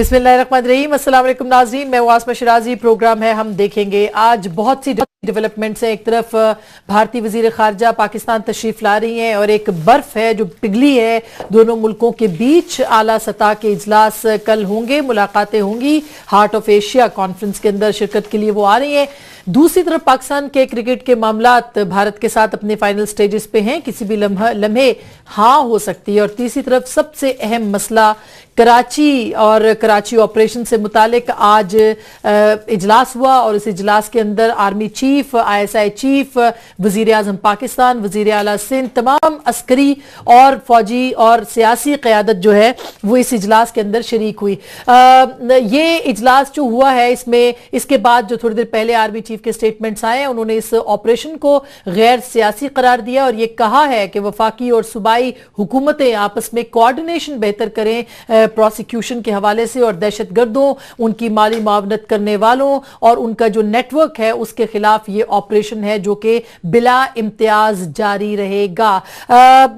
बिस्मिल्लाहिर्रहमानिर्रहीम, अस्सलाम वालेकुम नाज़रीन, मैं वास्मा शिराजी। प्रोग्राम है हम देखेंगे आज बहुत सी डेवलपमेंट्स हैं। एक तरफ भारतीय वजीर खारजा पाकिस्तान तशरीफ ला रही हैं और एक बर्फ है जो पिघली है दोनों मुल्कों के बीच। आला सतह के इजलास कल होंगे, मुलाकातें होंगी। हार्ट ऑफ एशिया कॉन्फ्रेंस के अंदर शिरकत के लिए वो आ रही हैं। दूसरी तरफ पाकिस्तान के क्रिकेट के मामलात भारत के साथ अपने फाइनल स्टेजेस पे हैं, किसी भी लम्हे हाँ हो सकती है। और तीसरी तरफ सबसे अहम मसला कराची और कराची ऑपरेशन से मुतालिक आज इजलास हुआ और इस इजलास के अंदर आर्मी चीफ, ISI चीफ, वजीर आजम पाकिस्तान, वजीर आला सिंध, तमाम अस्करी और फौजी और सियासी क़यादत जो है वो इस इजलास के अंदर शरीक हुई। ये इजलास जो हुआ है इसमें इसके बाद जो थोड़ी देर पहले आर्मी चीफ के स्टेटमेंट्स आए, उन्होंने इस ऑपरेशन को गैर सियासी करार दिया और ये कहा है कि वफाकी और सूबाई हुकूमतें आपस में कोऑर्डिनेशन बेहतर करें प्रोसिक्यूशन के हवाले से और दहशतगर्दों, उनकी माली मावनत करने वालों और उनका जो नेटवर्क है उसके खिलाफ ये ऑपरेशन है जो कि बिला इम्तियाज जारी रहेगा।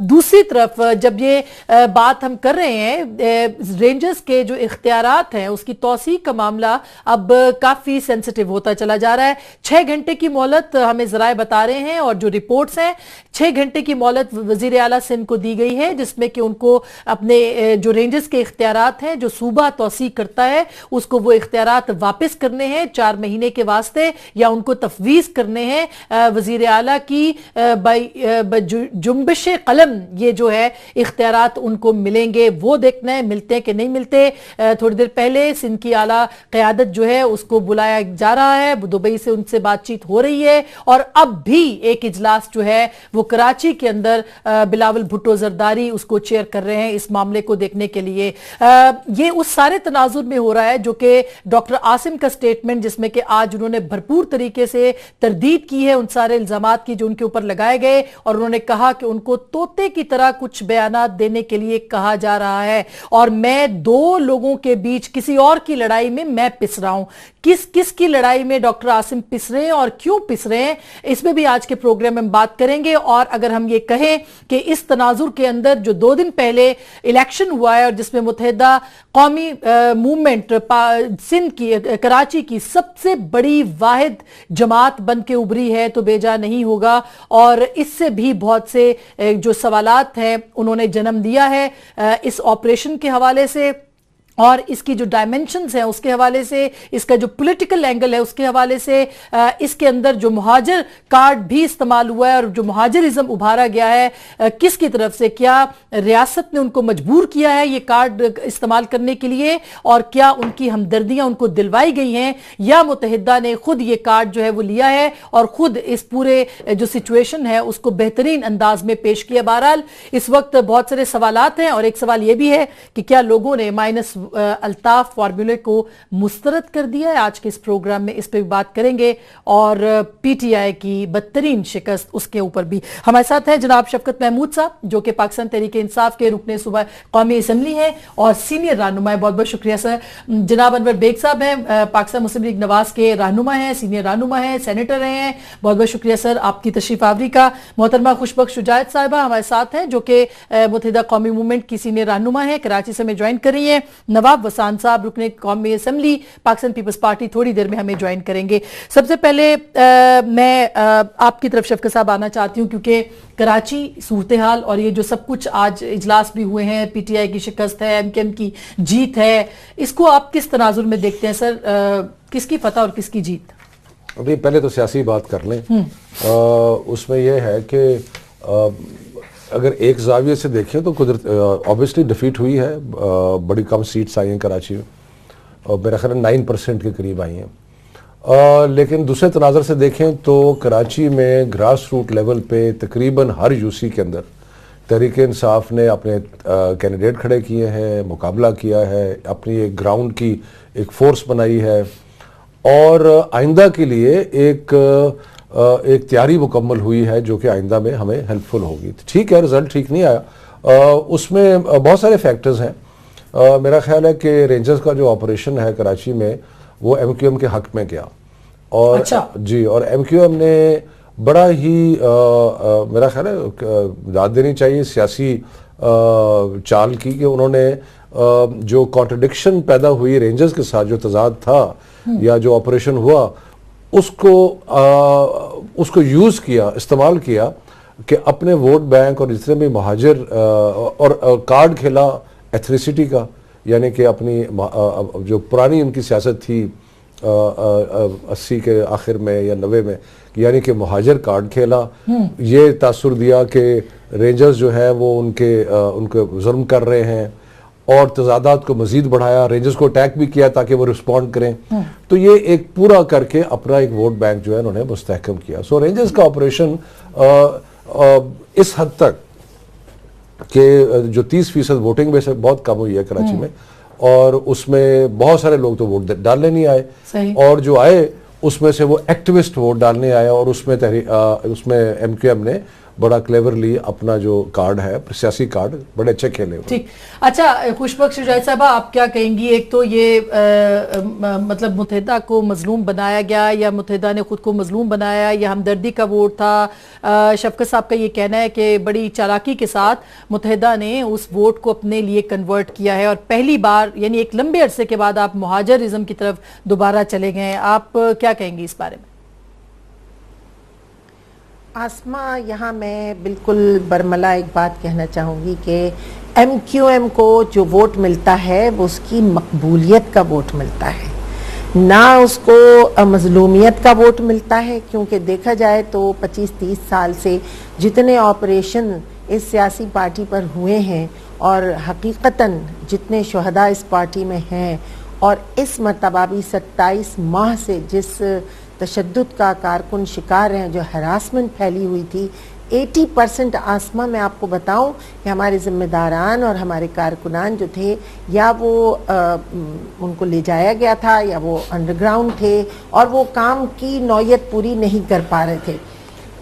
दूसरी तरफ जब ये बात हम कर रहे हैं रेंजर्स के जो इख्तियारात हैं उसकी तौसीक का मामला अब काफी सेंसिटिव होता चला जा रहा है। 6 घंटे की मोहलत हमें जराए बता रहे हैं और जो रिपोर्ट्स हैं 6 घंटे की मोहलत वजीर आला सिंध को दी गई है, जिसमें कि उनको अपने जो रेंजर्स के इख्तियारात हैं जो सूबा तौसीक करता है उसको वो इख्तियारात वापस करने हैं 4 महीने के वास्ते या उनको तफवीज करने हैं। वजीर आला की जुम्बिश कलम ये जो है इख्तियारात उनको मिलेंगे, वो देखना है मिलते हैं कि नहीं मिलते। थोड़ी देर पहले सिंध की आला क़यादत जो है उसको बुलाया जा रहा है, दुबई से उनसे बातचीत हो रही है और अब भी एक इजलास जो है वो कराची के अंदर बिलावल भुट्टो जरदारी उसको चेयर कर रहे हैं इस मामले को देखने के लिए। ये उस सारे तनाजुर में हो रहा है जो कि डॉक्टर आसिम का स्टेटमेंट, जिसमें कि आज उन्होंने भरपूर तरीके से तरदीद की है उन सारे इल्जामात की जो उनके ऊपर लगाए गए और उन्होंने कहा कि उनको तोते की तरह कुछ बयानात देने के लिए कहा जा रहा है और मैं 2 लोगों के बीच किसी और की लड़ाई में मैं पिस रहा हूं। किस की लड़ाई में डॉक्टर आसिम पिस रहे हैं और क्यों पिस रहे हैं, इसमें भी आज के प्रोग्राम में बात करेंगे। और अगर हम ये कहें कि इस तनाजुर के अंदर जो 2 दिन पहले इलेक्शन हुआ है और जिसमें मुत्तहिदा कौमी मूवमेंट सिंध की कराची की सबसे बड़ी वाहिद जमात बन के उभरी है तो बेजा नहीं होगा और इससे भी बहुत से जो सवालात हैं उन्होंने जन्म दिया है इस ऑपरेशन के हवाले से और इसकी जो डायमेंशंस हैं उसके हवाले से, इसका जो पॉलिटिकल एंगल है उसके हवाले से, इसके अंदर जो मुहाजिर कार्ड भी इस्तेमाल हुआ है और जो मुहाजिरिज्म उभारा गया है किसकी तरफ से, क्या रियासत ने उनको मजबूर किया है ये कार्ड इस्तेमाल करने के लिए और क्या उनकी हमदर्दियां उनको दिलवाई गई हैं या मुत्तहिदा ने खुद ये कार्ड जो है वो लिया है और खुद इस पूरे जो सिचुएशन है उसको बेहतरीन अंदाज में पेश किया। बहरहाल इस वक्त बहुत सारे सवालात हैं और एक सवाल ये भी है कि क्या लोगों ने माइनस अल्ताफ फार्मूले को मुस्तरद कर दिया है। आज के इस प्रोग्राम में इस पर बात करेंगे और PTI की बदतरीन शिकस्त उसके ऊपर भी। हमारे साथ हैं जनाब शफकत महमूद साहब जो कि पाकिस्तान तहरीक इंसाफ के रुकने सूबा कौमी असम्बली हैं और सीनियर रहनुमा है। बहुत बहुत शुक्रिया सर। जनाब अनवर बेग साहब हैं, पाकिस्तान मुस्लिम लीग नवाज के रहनुमा हैं, सीनियर रहनुमा हैं, सेनेटर रहे हैं। बहुत बहुत शुक्रिया सर आपकी तशरीफ आवरी का। मोहतरमा खुशबख्श शुजायत साहिबा हमारे साथ हैं जो कि मुत्तहिदा कौमी मूवमेंट की सीनियर रहनुमा है, कराची से हमें ज्वाइन कर रही है। नवाब वसान साहब रुकने कौमी असम्बली पाकिस्तान पीपल्स पार्टी थोड़ी देर में हमें ज्वाइन करेंगे। सबसे पहले मैं आपकी तरफ शफकत साहब आना चाहती हूं क्योंकि कराची सूरत हाल और ये जो सब कुछ आज इजलास भी हुए हैं, PTI की शिकस्त है, MKM की जीत है, इसको आप किस तनाजुर में देखते हैं सर? किसकी फतह और किसकी जीत? अभी पहले तो सियासी बात कर लें। उसमें यह है कि अगर एक जाविये से देखें तो कुदरत ऑब्वियसली डिफीट हुई है, बड़ी कम सीट्स आई हैं कराची में और मेरा ख्याल 9% के करीब आई हैं। लेकिन दूसरे तनाज़र से देखें तो कराची में ग्रास रूट लेवल पे तकरीबन हर यूसी के अंदर तहरीक इंसाफ ने अपने कैंडिडेट खड़े किए हैं, मुकाबला किया है, अपनी एक ग्राउंड की एक फोर्स बनाई है और आइंदा के लिए एक तैयारी मुकम्मल हुई है जो कि आइंदा में हमें हेल्पफुल होगी। ठीक है, रिजल्ट ठीक नहीं आया, उसमें बहुत सारे फैक्टर्स हैं। मेरा ख्याल है कि रेंजर्स का जो ऑपरेशन है कराची में वो MQM के हक में गया और अच्छा। जी, और MQM ने बड़ा ही मेरा ख्याल है दाद देनी चाहिए सियासी चाल की कि उन्होंने जो कॉन्ट्रडिक्शन पैदा हुई रेंजर्स के साथ, जो तजाद था या जो ऑपरेशन हुआ, उसको यूज किया, इस्तेमाल किया कि अपने वोट बैंक और जितने भी महाजिर और कार्ड खेला एथनिसिटी का, यानी कि अपनी जो पुरानी उनकी सियासत थी 80 के आखिर में या 90 में, यानी कि महाजिर कार्ड खेला। ये तासुर दिया कि रेंजर्स जो है वो उनके जुल्म कर रहे हैं और तजादात को मजीद बढ़ाया, रेंजर्स को अटैक भी किया ताकि वो रिस्पॉन्ड करें। तो ये एक पूरा करके अपना एक वोट बैंक जो है उन्होंने मुस्तहकम किया। सो रेंजर्स का ऑपरेशन इस हद तक कि जो 30% वोटिंग में से बहुत कम हुई है कराची में, और उसमें बहुत सारे लोग तो वोट डालने नहीं आए, और जो आए उसमें से वो एक्टिविस्ट वोट डालने आए, और उसमें एमक्यूएम ने बड़ा क्लेवरली अपना जो कार्ड है, सियासी कार्ड, बड़े अच्छे खेले। ठीक, अच्छा खुशबख्श शुजात साहबा, आप क्या कहेंगी? एक तो ये मतलब मुत्तहिदा को मजलूम बनाया गया, या मुत्तहिदा ने खुद को मजलूम बनाया, या हमदर्दी का वोट था। शफकत साहब का ये कहना है कि बड़ी चालाकी के साथ मुत्तहिदा ने उस वोट को अपने लिए कन्वर्ट किया है, और पहली बार यानी एक लंबे अरसे के बाद आप मुहाजिरिज्म की तरफ दोबारा चले गए। आप क्या कहेंगी इस बारे में? आसमा, यहाँ मैं बिल्कुल बरमला एक बात कहना चाहूँगी कि एमक्यूएम को जो वोट मिलता है वो उसकी मकबूलियत का वोट मिलता है, ना उसको मजलूमियत का वोट मिलता है। क्योंकि देखा जाए तो 25-30 साल से जितने ऑपरेशन इस सियासी पार्टी पर हुए हैं, और हकीकतन जितने शुहदा इस पार्टी में हैं, और इस मरतबा भी 27 माह से जिस तशद्दुद का कारकुन शिकार हैं, जो हरासमेंट फैली हुई थी, 80% आसमा मैं आपको बताऊं कि हमारे जिम्मेदारान और हमारे कारकुनान जो थे, या वो उनको ले जाया गया था, या वो अंडरग्राउंड थे, और वो काम की नौयत पूरी नहीं कर पा रहे थे।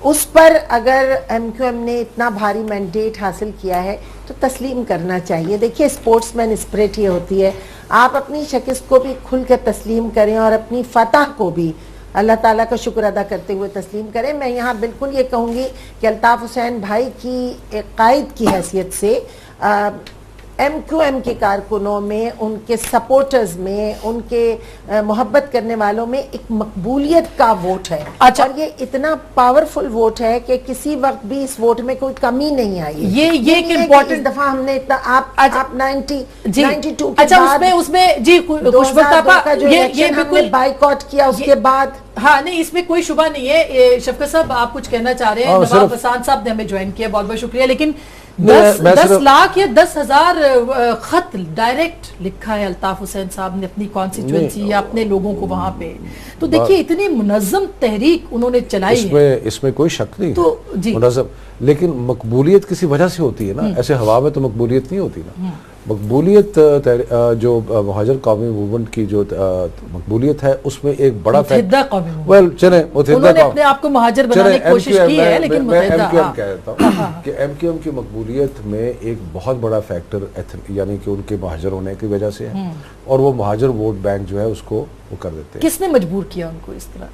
उस पर अगर एमक्यूएम ने इतना भारी मैंडेट हासिल किया है तो तस्लीम करना चाहिए। देखिए, स्पोर्ट्समैन स्पिरिट ये होती है, आप अपनी शिकस्त को भी खुल कर तस्लीम करें और अपनी फतह को भी अल्लाह ताला का शुक्र अदा करते हुए तस्लीम करें। मैं यहाँ बिल्कुल ये कहूँगी कि अल्ताफ़ हुसैन भाई की एक कायद की हैसियत से एमक्यूएम के कारकुनों में, उनके सपोर्टर्स में, उनके मोहब्बत करने वालों में एक मकबूलियत का वोट है। अच्छा। और ये इतना पावरफुल वोट है कि किसी वक्त भी इस वोट में कोई कमी नहीं आई। ये एक इम्पोर्टेंट दफा हमने इतना आप 92 के अच्छा, बाद उसमें जी ये बिल्कुल बाइकआउट किया, उसके बाद हाँ नहीं, इसमें कोई शुबा नहीं है। शफकत साहब, आप कुछ कहना चाह रहे हैं? नवाब हसन साहब ने हमें ज्वाइन किया, बहुत बहुत शुक्रिया। लेकिन 10 लाख या 10,000 खत डायरेक्ट लिखा है अल्ताफ हुसैन साहब ने अपनी कॉन्स्टिट्यूएंसी या अपने लोगों को वहां पे। तो देखिए, इतनी मुनज़्ज़म तहरीक उन्होंने चलाई है, इसमें कोई शक नहीं तो जी, मुनज़्ज़म। लेकिन मकबूलियत किसी वजह से होती है ना, ऐसे हवा में तो मकबूलियत नहीं होती ना। मकबूलियत जो मुहाजिर कौमी मूवमेंट की जो मकबूलियत है, उसमें एक बड़ा उन्होंने अपने आप को मुहाजिर बनाने की कोशिश की है, लेकिन मैं एमक्यूएम कह देता हूँ कि एमक्यूएम की मकबूलियत में एक बहुत बड़ा फैक्टर यानी कि उनके मुहाजिर होने की वजह से है, और वो मुहाजिर वोट बैंक जो है उसको वो कर देते हैं। किसने मजबूर किया उनको इस तरह?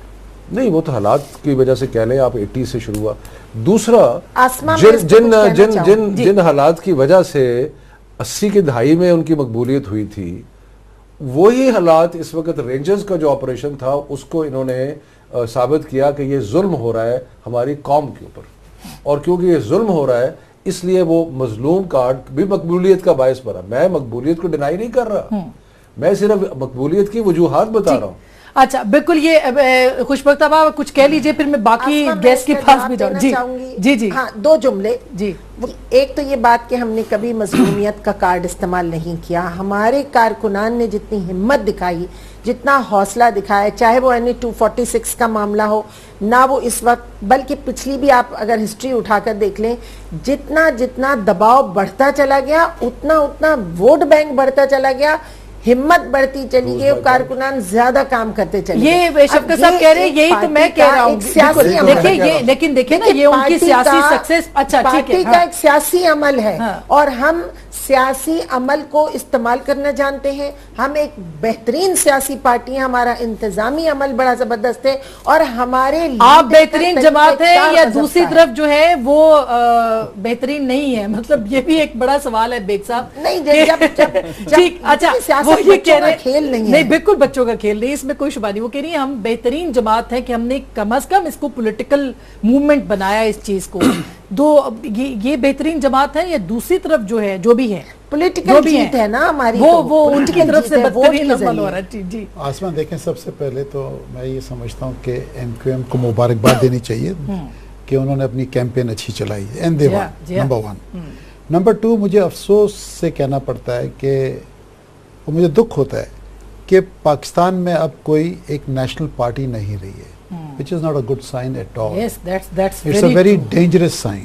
नहीं, वो तो हालात की वजह से कह लें आप, 80 से शुरू हुआ। दूसरा, जिन हालात की वजह से 80 की दहाई में उनकी मकबूलियत हुई थी, वही हालात इस वक्त रेंजर्स का जो ऑपरेशन था उसको इन्होंने साबित किया कि ये जुल्म हो रहा है हमारी कौम के ऊपर, और क्योंकि ये जुल्म हो रहा है इसलिए वो मजलूम कार्ड भी मकबूलियत का बायस बना। मैं मकबूलियत को डिनाई नहीं कर रहा, मैं सिर्फ मकबूलियत की वजूहात बता रहा हूँ। अच्छा, बिल्कुल। ये खुशबख्त साहब कुछ कह लीजिए, फिर मैं बाकी गेस्ट के पास भी जाऊँ। जी जी हाँ, 2 जुमले जी। एक तो ये बात कि हमने कभी मजलूमियत का कार्ड इस्तेमाल नहीं किया। हमारे कारकुनान ने जितनी हिम्मत दिखाई, जितना हौसला दिखाया, चाहे वो NE 246 का मामला हो, ना वो इस वक्त, बल्कि पिछली भी आप अगर हिस्ट्री उठाकर देख लें, जितना जितना दबाव बढ़ता चला गया, उतना उतना वोट बैंक बढ़ता चला गया। हिम्मत बढ़ती चली गई, कारकुनान ज्यादा काम करते चले गए। ये शफकत साहब कह रहे हैं, यही तो मैं कह रहा हूँ। देखिए ये, लेकिन देखिए ना, ये उनकी सियासी सक्सेस, अच्छा ठीक है, पार्टी का एक सियासी अमल है और हम सियासी अमल को इस्तेमाल करना जानते हैं। हम एक बेहतरीन सियासी पार्टी है, हमारा इंतजामी अमल बड़ा जबरदस्त है और हमारे आप बेहतरीन जमात है या दूसरी तरफ जो है वो बेहतरीन नहीं है, मतलब ये भी एक बड़ा सवाल है बेग साहब। नहीं, ठीक, अच्छा वो ये कह रहे खेल नहीं है, नहीं बिल्कुल बच्चों का खेल नहीं, इसमें कोई शुबा नहीं। वो कह रही है हम बेहतरीन जमात है कि हमने कम से कम इसको पॉलिटिकल मूवमेंट बनाया इस चीज को। ये बेहतरीन जमात है या दूसरी तरफ जो है, जो भी है पॉलिटिकल जीत है ना हमारी, वो उनकी तरफ से बदतरीन अमल हो रहा है। जी आसमान देखें, सबसे पहले तो मैं ये समझता हूँ कि एमक्यूएम को मुबारकबाद देनी चाहिए कि उन्होंने अपनी कैंपेन अच्छी चलाई है, and they one, number 1। Number 2, मुझे अफसोस से कहना पड़ता है कि मुझे दुख होता है कि पाकिस्तान में अब कोई एक नेशनल पार्टी नहीं रही है, which is not a good sign at all. Yes, that's it's a very dangerous sign.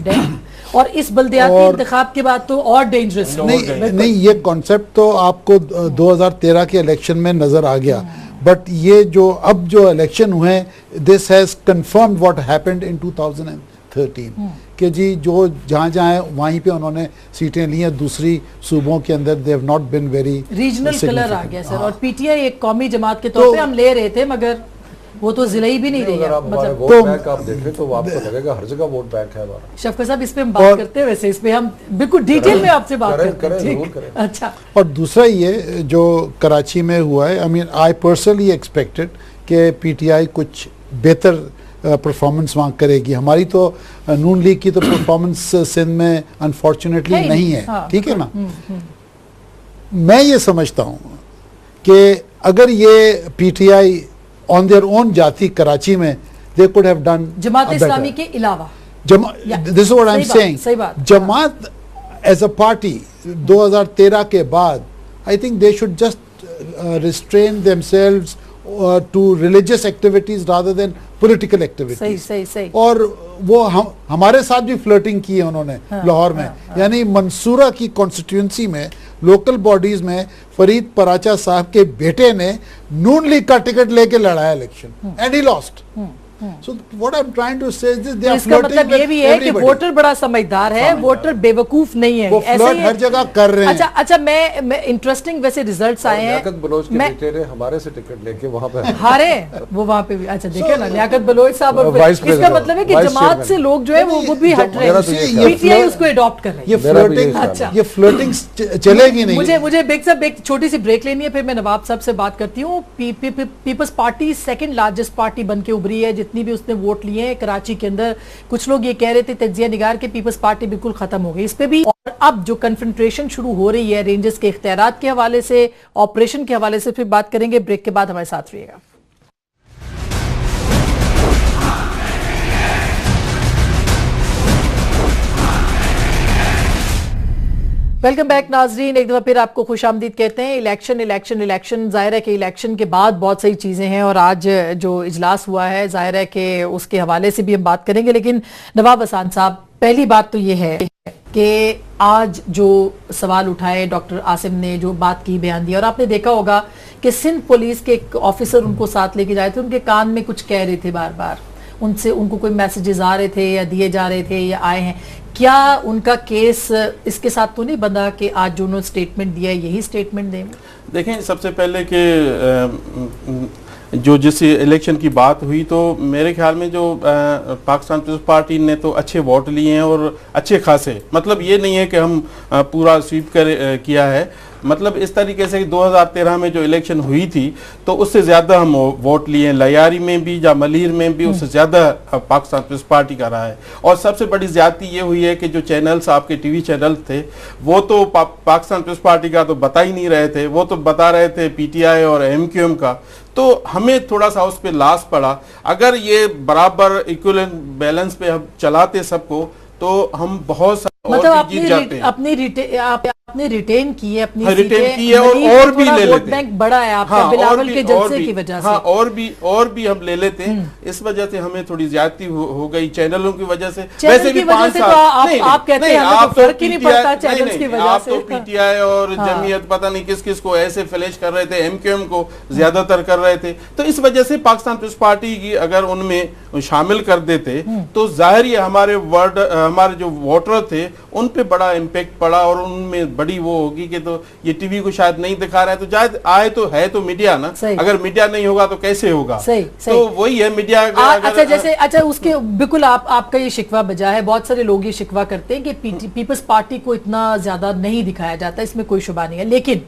और इस बल्दियाती इंतखाब के बाद तो और डेंजरस। नहीं, ये कॉन्सेप्ट तो आपको 2013 के इलेक्शन में नजर आ गया, बट ये जो अब जो इलेक्शन हुए, this has confirmed what happened in 2013 कि जी जो जहाँ वहीं पे उन्होंने सीटें ली हैं, दूसरी सूबों के अंदर they have not been very regional colour आ गया सर। और पीटीआई एक कौमी जमात के तौर पे हम ले रहे थे, मगर वो तो जिला ही भी नहीं रही है। मतलब वोट बैंक आप देखें तो आपको लगेगा हर जगह वोट बैंक है हमारा। शफकत साहब इस पे हम बात करते हैं, वैसे इस पे हम बिल्कुल डिटेल में आपसे बात करते हैं। अच्छा, और दूसरा ये जो कराची में हुआ है, I mean I personally expected कि पीटीआई कुछ बेहतर परफॉर्मेंस वहाँ करेगी। हमारी तो नून लीग की तो परफॉर्मेंस सिंध में अनफॉर्चुनेटली नहीं है, ठीक है ना। मैं ये समझता हूँ कि अगर ये पीटीआई on their own जाती कराची में, they could have done Jamaat Islami के अलावा। This is what I'm saying. सही बात। जमात as a party 2013 के बाद, I think they should just restrain themselves to religious activities rather than political activities. सही। और वो हमारे साथ भी फ्लर्टिंग की है उन्होंने लाहौर में, यानी मंसूरा की कॉन्स्टिट्यूंसी में लोकल बॉडीज में फरीद पराचा साहब के बेटे ने नून लीग का टिकट लेके लड़ाया election and he lost. So what I'm trying to say is this, they are flirting with मतलब ये भी है कि वोटर बड़ा समझदार है, वोटर बेवकूफ नहीं है, वो फ्लर्ट हर जगह कर रहे हैं। अच्छा, मैं इंटरेस्टिंग वैसे रिजल्ट्स आए हैं। लियाकत बलोच के बेटे ने हमारे से टिकट लेके वहां पे हारे, वो वहां पे भी। अच्छा देखिए ना, लियाकत बलोच साहब, इसका मतलब है कि जमात से लोग जो है वो भी हट रहे हैं, पीटीआई उसको अडॉप्ट कर रही है। ये फ्लर्टिंग चलेगी नहीं। मुझे बेग साहब एक छोटी सी ब्रेक लेनी है, फिर मैं नवाब साहब से बात करती हूँ। People's party second largest party बन के उभरी है, जितनी भी उसने वोट लिए हैं कराची के अंदर। कुछ लोग ये कह रहे थे तज्जिया निगार के पीपल्स पार्टी बिल्कुल खत्म हो गई, इस पे भी। और अब जो कन्फ्रंट्रेशन शुरू हो रही है रेंजर्स के इख्तियारात के हवाले से, ऑपरेशन के हवाले से, फिर बात करेंगे। ब्रेक के बाद हमारे साथ रहिएगा। वेलकम बैक नाजरीन, एक दफा फिर आपको खुशामदीद कहते हैं। इलेक्शन जाहिर है कि इलेक्शन के बाद बहुत सारी चीजें हैं और आज जो इजलास हुआ है जाहिर है कि उसके हवाले से भी हम बात करेंगे। लेकिन नवाब हसन साहब, पहली बात तो ये है कि आज जो सवाल उठाए डॉक्टर आसिम ने, जो बात की, बयान दिया, और आपने देखा होगा कि सिंध पुलिस के एक ऑफिसर उनको साथ लेके जाए थे, उनके कान में कुछ कह रहे थे बार बार, उनको कोई मैसेजेस आ रहे थे या दिए जा रहे थे या आए हैं। क्या उनका केस इसके साथ तो नहीं बंधा कि आज जो उन्होंने स्टेटमेंट दिया है यही स्टेटमेंट दें? देखें, सबसे पहले कि जो जिस इलेक्शन की बात हुई, तो मेरे ख्याल में जो पाकिस्तान पीपल्स पार्टी ने तो अच्छे वोट लिए हैं और अच्छे खासे, मतलब ये नहीं है कि हम पूरा स्वीप किया है। मतलब इस तरीके से 2013 में जो इलेक्शन हुई थी तो उससे ज़्यादा हम वोट लिए हैं, लयारी में भी या मलीर में भी उससे ज़्यादा पाकिस्तान पीपल्स पार्टी का रहा है। और सबसे बड़ी ज़्यादती ये हुई है कि जो चैनल्स, आपके टीवी चैनल थे, वो तो पाकिस्तान पीपल्स पार्टी का तो बता ही नहीं रहे थे, वो तो बता रहे थे पीटीआई और एमक्यूएम का। तो हमें थोड़ा सा उस पर लाश पड़ा। अगर ये बराबर इक्विवेलेंट बैलेंस पे हम चलाते सबको तो हम बहुत सारे मतलब जीत जाते हैं। अपनी आपने रिटेन की है अपनी रिटेन की है और भी ले लेते वोट बैंक बड़ा है आपका बिलावल के जलसे की वजह से। हाँ, और भी हम ले लेते हैं। इस वजह से हमें थोड़ी ज्यादती हो गई चैनलों की वजह से। वैसे भी 5 साल आप कहते हैं हमें तो फर्क ही नहीं पड़ता चैनल्स की वजह से। आप तो पीटीआई और जमीयत पता नहीं किस किस को ऐसे फ्लैश कर रहे थे, एमक्यूएम को ज्यादातर कर रहे थे। तो इस वजह से पाकिस्तान पीपल्स पार्टी की अगर उनमें शामिल कर देते तो जाहिर है हमारे जो वोटर थे उन पे बड़ा इम्पैक्ट पड़ा और उनमें बड़ी वो होगी कि तो ये टीवी को शायद नहीं दिखा रहा है, तो शायद आए तो है तो मीडिया ना, अगर मीडिया नहीं होगा तो कैसे होगा। तो वही है मीडिया। अच्छा जैसे उसके बिल्कुल आपका ये शिकवा बजा है, बहुत सारे लोग ये शिकवा करते हैं कि पीपल्स पार्टी को इतना ज्यादा नहीं दिखाया जाता, इसमें कोई शुबा नहीं है। लेकिन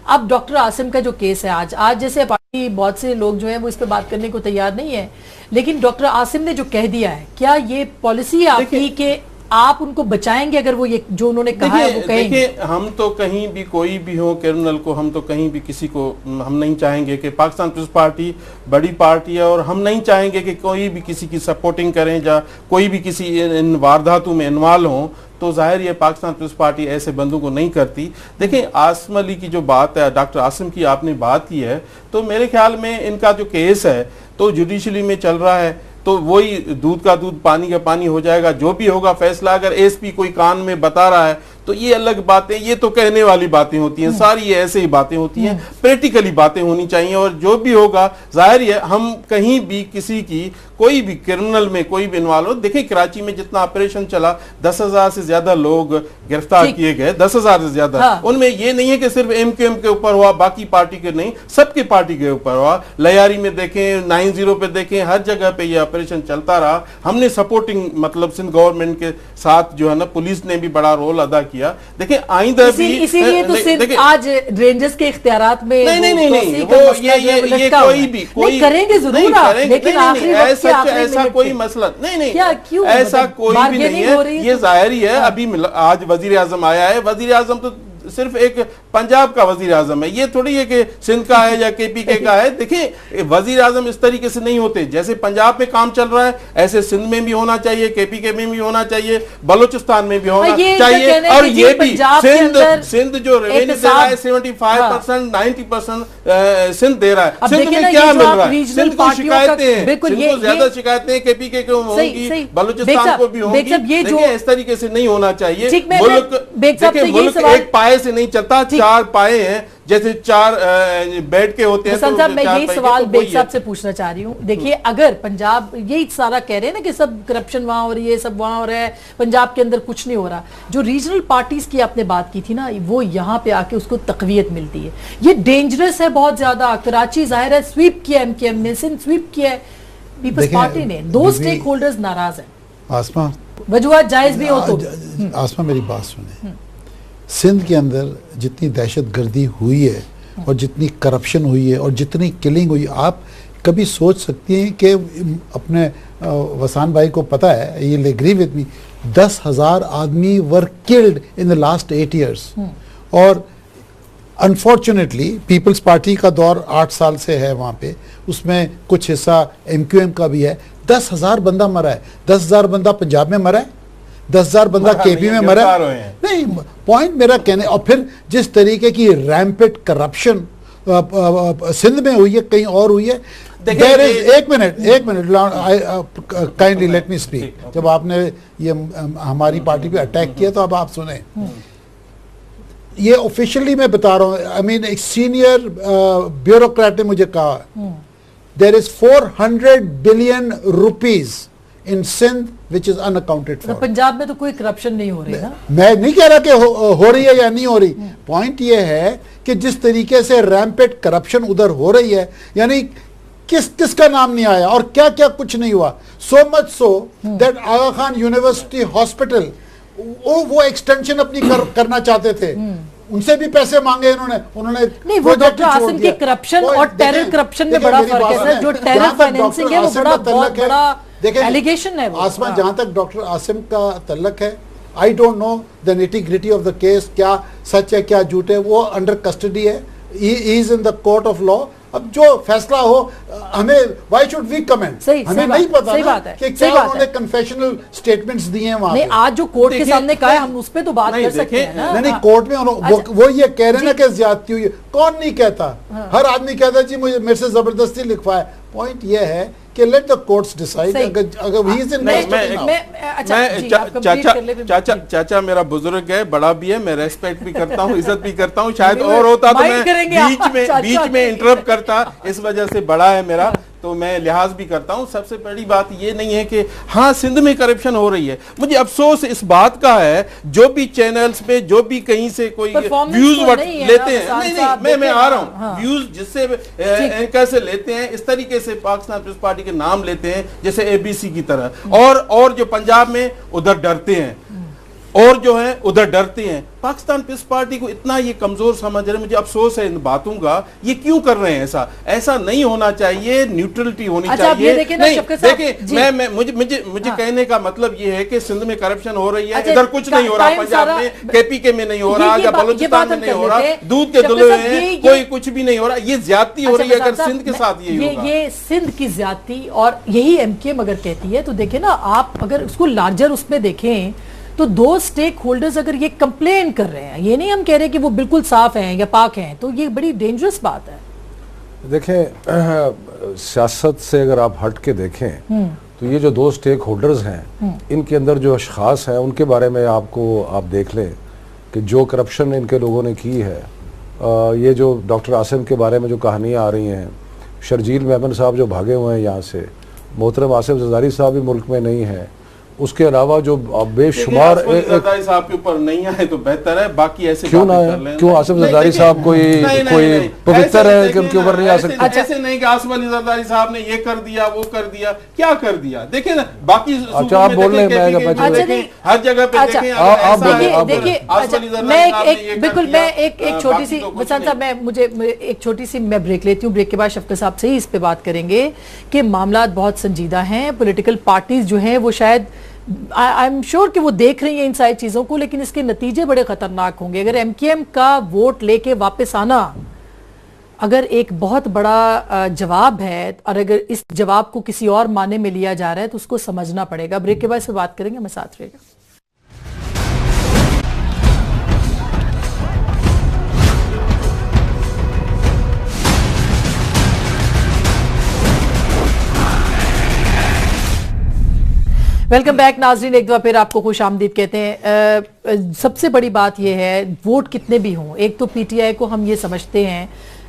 अब डॉक्टर आसिम का जो केस है आज जैसे पार्टी बहुत से लोग जो है वो इस पे बात करने को तैयार नहीं है, लेकिन डॉक्टर आसिम ने जो कह दिया है, क्या ये पॉलिसी है आपकी कि आप उनको बचाएंगे अगर वो ये जो उन्होंने कहा है वो कहेंगे? देखिए, हम तो कहीं भी कोई भी हो क्रिमिनल को, हम तो कहीं भी किसी को हम नहीं चाहेंगे कि पाकिस्तान पीपल्स पार्टी बड़ी पार्टी है और हम नहीं चाहेंगे कि कोई भी किसी की सपोर्टिंग करें या कोई भी किसी इन वारदातों में इन्वॉल्व हो। तो जाहिर ये पाकिस्तान पीपल्स पार्टी ऐसे बंदों को नहीं करती। देखिए, आसिम अली की जो बात है, डॉक्टर आसिम की आपने बात की है, तो मेरे ख्याल में इनका जो केस है तो जुडिशरी में चल रहा है, तो वही दूध का दूध पानी का पानी हो जाएगा। जो भी होगा फैसला, अगर एसपी कोई कान में बता रहा है तो ये अलग बातें, ये तो कहने वाली बातें होती हैं, सारी ये ऐसे ही बातें होती हैं, प्रैक्टिकली बातें होनी चाहिए। और जो भी होगा जाहिर है हम कहीं भी किसी की कोई भी क्रिमिनल में कोई भी इन्वॉल्व हो। देखिए, कराची में जितना ऑपरेशन चला 10,000 से ज्यादा लोग गिरफ्तार किए गए, 10,000 से ज्यादा। हाँ। उनमें ये नहीं है कि सिर्फ एमक्यूएम के ऊपर हुआ, बाकी पार्टी के नहीं, सबके पार्टी के ऊपर हुआ। लयारी में देखें, 90 पे देखें, हर जगह पे ये ऑपरेशन चलता रहा। हमने सपोर्टिंग मतलब सिंध गवर्नमेंट के साथ जो है ना, पुलिस ने भी बड़ा रोल अदा किया। देखिए, आइंदा भी इसीलिए तो सिर्फ आज रेंजर्स के इख्तियारात में नहीं वो ये कोई करेंगे जरूर, लेकिन ऐसा कोई मसला नहीं, ऐसा कोई भी नहीं है। ये जाहिर ही है। अभी आज वजीर आजम आया है, वजीर आजम तो सिर्फ एक पंजाब का वजीर आजम है, ये थोड़ी है कि सिंध का है या केपीके का है। देखिए, वजीर आजम इस तरीके से नहीं होते। जैसे पंजाब में काम चल रहा है ऐसे सिंध में भी होना चाहिए, केपीके में भी होना चाहिए, बलोचिस्तान में भी होना चाहिए। और ये भी सिंध जो रेवेन्यू दे रहा है 75% 90% सिंध दे रहा है। सिंध में क्या मिल रहा है? सिंध को शिकायतें हैं, सिंध को ज्यादा शिकायतें केपीके को होंगी, बलोचिस्तान को भी होंगी। देखिए, इस तरीके से नहीं होना चाहिए। मुल्क एक पाए से नहीं चलता, 4 पाए हैं, जैसे 4 बेड के होते हैं। तो मैं यही सवाल बेग साहब से पूछना चाह रही हूँ। देखिए, अगर पंजाब यही सारा कह रहे हैं ना कि सब करप्शन वहां हो रही है, सब वहां हो रहा है, पंजाब के अंदर कुछ नहीं हो रहा, जो रीजनल पार्टीज की आपने बात की थी ना, वो यहाँ पे आके उसको तकवीयत मिलती है। ये डेंजरस है बहुत ज्यादा। कराची जाहिर है स्वीप किया एमक्यूएम ने, सिंध स्वीप किया है पीपल्स पार्टी ने, 2 स्टेक होल्डर्स नाराज है। आसमा, वजूहत जायज भी हो तो आसमा मेरी बात सुने, सिंध के अंदर जितनी दहशत गर्दी हुई है और जितनी करप्शन हुई है और जितनी किलिंग हुई, आप कभी सोच सकती हैं कि अपने वसान भाई को पता है, ये एग्री विद मी, 10,000 आदमी were killed in the last 8 years। और अनफॉर्चुनेटली पीपल्स पार्टी का दौर 8 साल से है वहाँ पे, उसमें कुछ हिस्सा एमक्यूएम का भी है। 10,000 बंदा मरा है, 10,000 बंदा पंजाब में मरा है, 10,000 बंदा केपी में मरा है। नहीं, पॉइंट मेरा कहने, और फिर जिस तरीके की रैम्पेट करप्शन सिंध में हुई है, कहीं और हुई है। एक minute kindly let me speak. जब आपने ये हमारी पार्टी पे अटैक किया तो अब आप सुने, ये ऑफिशियली मैं बता रहा हूँ, आई मीन एक सीनियर ब्यूरोक्रेट ने मुझे कहा, there is 400 billion rupees in Sindh which is unaccounted for. Punjab में तो कोई करप्शन नहीं हो रही ना। मैं नहीं कह रहा कि हो रही है या नहीं हो रही। पॉइंट ये है कि जिस तरीके से रैम्पेट करप्शन उधर हो रही है, यानी किसका नाम नहीं आया और क्या क्या कुछ नहीं हुआ। So much so that Aga Khan university hospital वो एक्सटेंशन अपनी करना चाहते थे, उनसे भी पैसे मांगे उन्होंने नहीं। वो डॉक्टर आसिम की करप्शन और टेरर करप्शन में बड़ा फर्क है। जो टेरर फाइनेंसिंग है वो बहुत बड़ा एलिगेशन है। आसमान, जहां तक डॉक्टर आसिम का तल्लक है, I don't know the nitty-gritty of the case, क्या सच है क्या झूठ है, वो अंडर कस्टडी है, he is in the court of law. अब जो फैसला हो हमें व्हाई शुड वी कमेंट, हमें नहीं पता ना कि क्या उन्होंने कन्फेशनल स्टेटमेंट्स दिए हैं वहां। आज जो कोर्ट के सामने कहा है हम उस पे तो बात कर सकते हैं ना। नहीं कोर्ट में वो ये कह रहे हैं ना कि ज्यादती हुई है, कौन नहीं कहता, हर आदमी कहता जी मुझे मेरे से जबरदस्ती लिखवाए। पॉइंट ये है कि लेट द कोर्ट्स डिसाइड। अगर ही इज चाचा मेरा बुजुर्ग है, बड़ा भी है, मैं रेस्पेक्ट भी करता हूँ, इज्जत भी करता हूँ, शायद और होता तो मैं बीच में इंटरप्ट करता, इस वजह से बड़ा है मेरा तो मैं लिहाज भी करता हूं। सबसे बड़ी बात ये नहीं है कि हाँ सिंध में करप्शन हो रही है, मुझे अफसोस इस बात का है जो भी चैनल्स पे जो भी कहीं से कोई व्यूज लेते हैं, नहीं मैं आ रहा हूँ, व्यूज जिससे एंकर से लेते हैं इस तरीके से पाकिस्तान पीपल्स पार्टी के नाम लेते हैं जैसे एबीसी की तरह, और जो पंजाब में उधर डरते हैं और जो है उधर डरते हैं। पाकिस्तान पीपल्स पार्टी को इतना ये कमजोर समझ रहे हैं, मुझे अफसोस है इन बातों का। ये क्यों कर रहे हैं ऐसा नहीं होना चाहिए, न्यूट्रलिटी होनी चाहिए। नहीं देखिए मुझे कहने का मतलब ये है कि सिंध में करप्शन हो रही है, इधर कुछ नहीं हो रहा, पंजाब में केपीके में नहीं हो रहा, या बलूचिस्तान में नहीं हो रहा, दूध के दुल्हे हैं, कोई कुछ भी नहीं हो रहा, ये ज्यादती हो रही है। अगर सिंध के साथ ये सिंध की ज्यादती और यही एमकेएम अगर कहती है तो देखिए ना, आप अगर उसको लार्जर उसमें देखें तो दो स्टेक होल्डर्स अगर ये कंप्लेन कर रहे हैं, ये नहीं हम कह रहे कि वो बिल्कुल साफ हैं या पाक हैं, तो ये बड़ी डेंजरस बात है। देखें सियासत से अगर आप हट के देखें तो ये जो दो स्टेक होल्डर्स हैं इनके अंदर जो अशखास हैं उनके बारे में आप देख लें कि जो करप्शन इनके लोगों ने की है, ये जो डॉक्टर आसिम के बारे में जो कहानियाँ आ रही हैं, शर्जील मेमन साहब जो भागे हुए हैं यहाँ से, मोहतरम आसिफ जरदारी साहब भी मुल्क में नहीं है, उसके अलावा जो बेशुमार जरदारी साहब के ऊपर नहीं आए तो बेहतर है, बाकी ऐसे क्यों ना है, क्यों आसिफ जरदारी साहब कोई पवित्र है कि उनके ऊपर नहीं आ सकते? ऐसे नहीं कि आसिफ अली जरदारी साहब ने ये कर दिया वो कर दिया, क्या कर दिया देखिए ना, बाकी अच्छा आप बोल रहे हैं हर जगह पे बिल्कुल। मैं एक छोटी सी वसंत साहब एक छोटी सी मैं ब्रेक लेती हूँ, ब्रेक के बाद शफकत साहब से ही इस पे बात करेंगे कि मामला बहुत संजीदा हैं, पॉलिटिकल पार्टीज जो हैं वो शायद आई एम श्योर कि वो देख रही हैं इन सारी चीजों को, लेकिन इसके नतीजे बड़े खतरनाक होंगे। अगर एमकेएम का वोट लेके वापस आना अगर एक बहुत बड़ा जवाब है और अगर इस जवाब को किसी और माने में लिया जा रहा है तो उसको समझना पड़ेगा। ब्रेक के बाद से बात करेंगे, हमें साथ रहेगा। वेलकम बैक नाजरीन, एक दफा फिर आपको खुश आमदीद कहते हैं। सबसे बड़ी बात यह है वोट कितने भी हों, एक तो पीटीआई को हम ये समझते हैं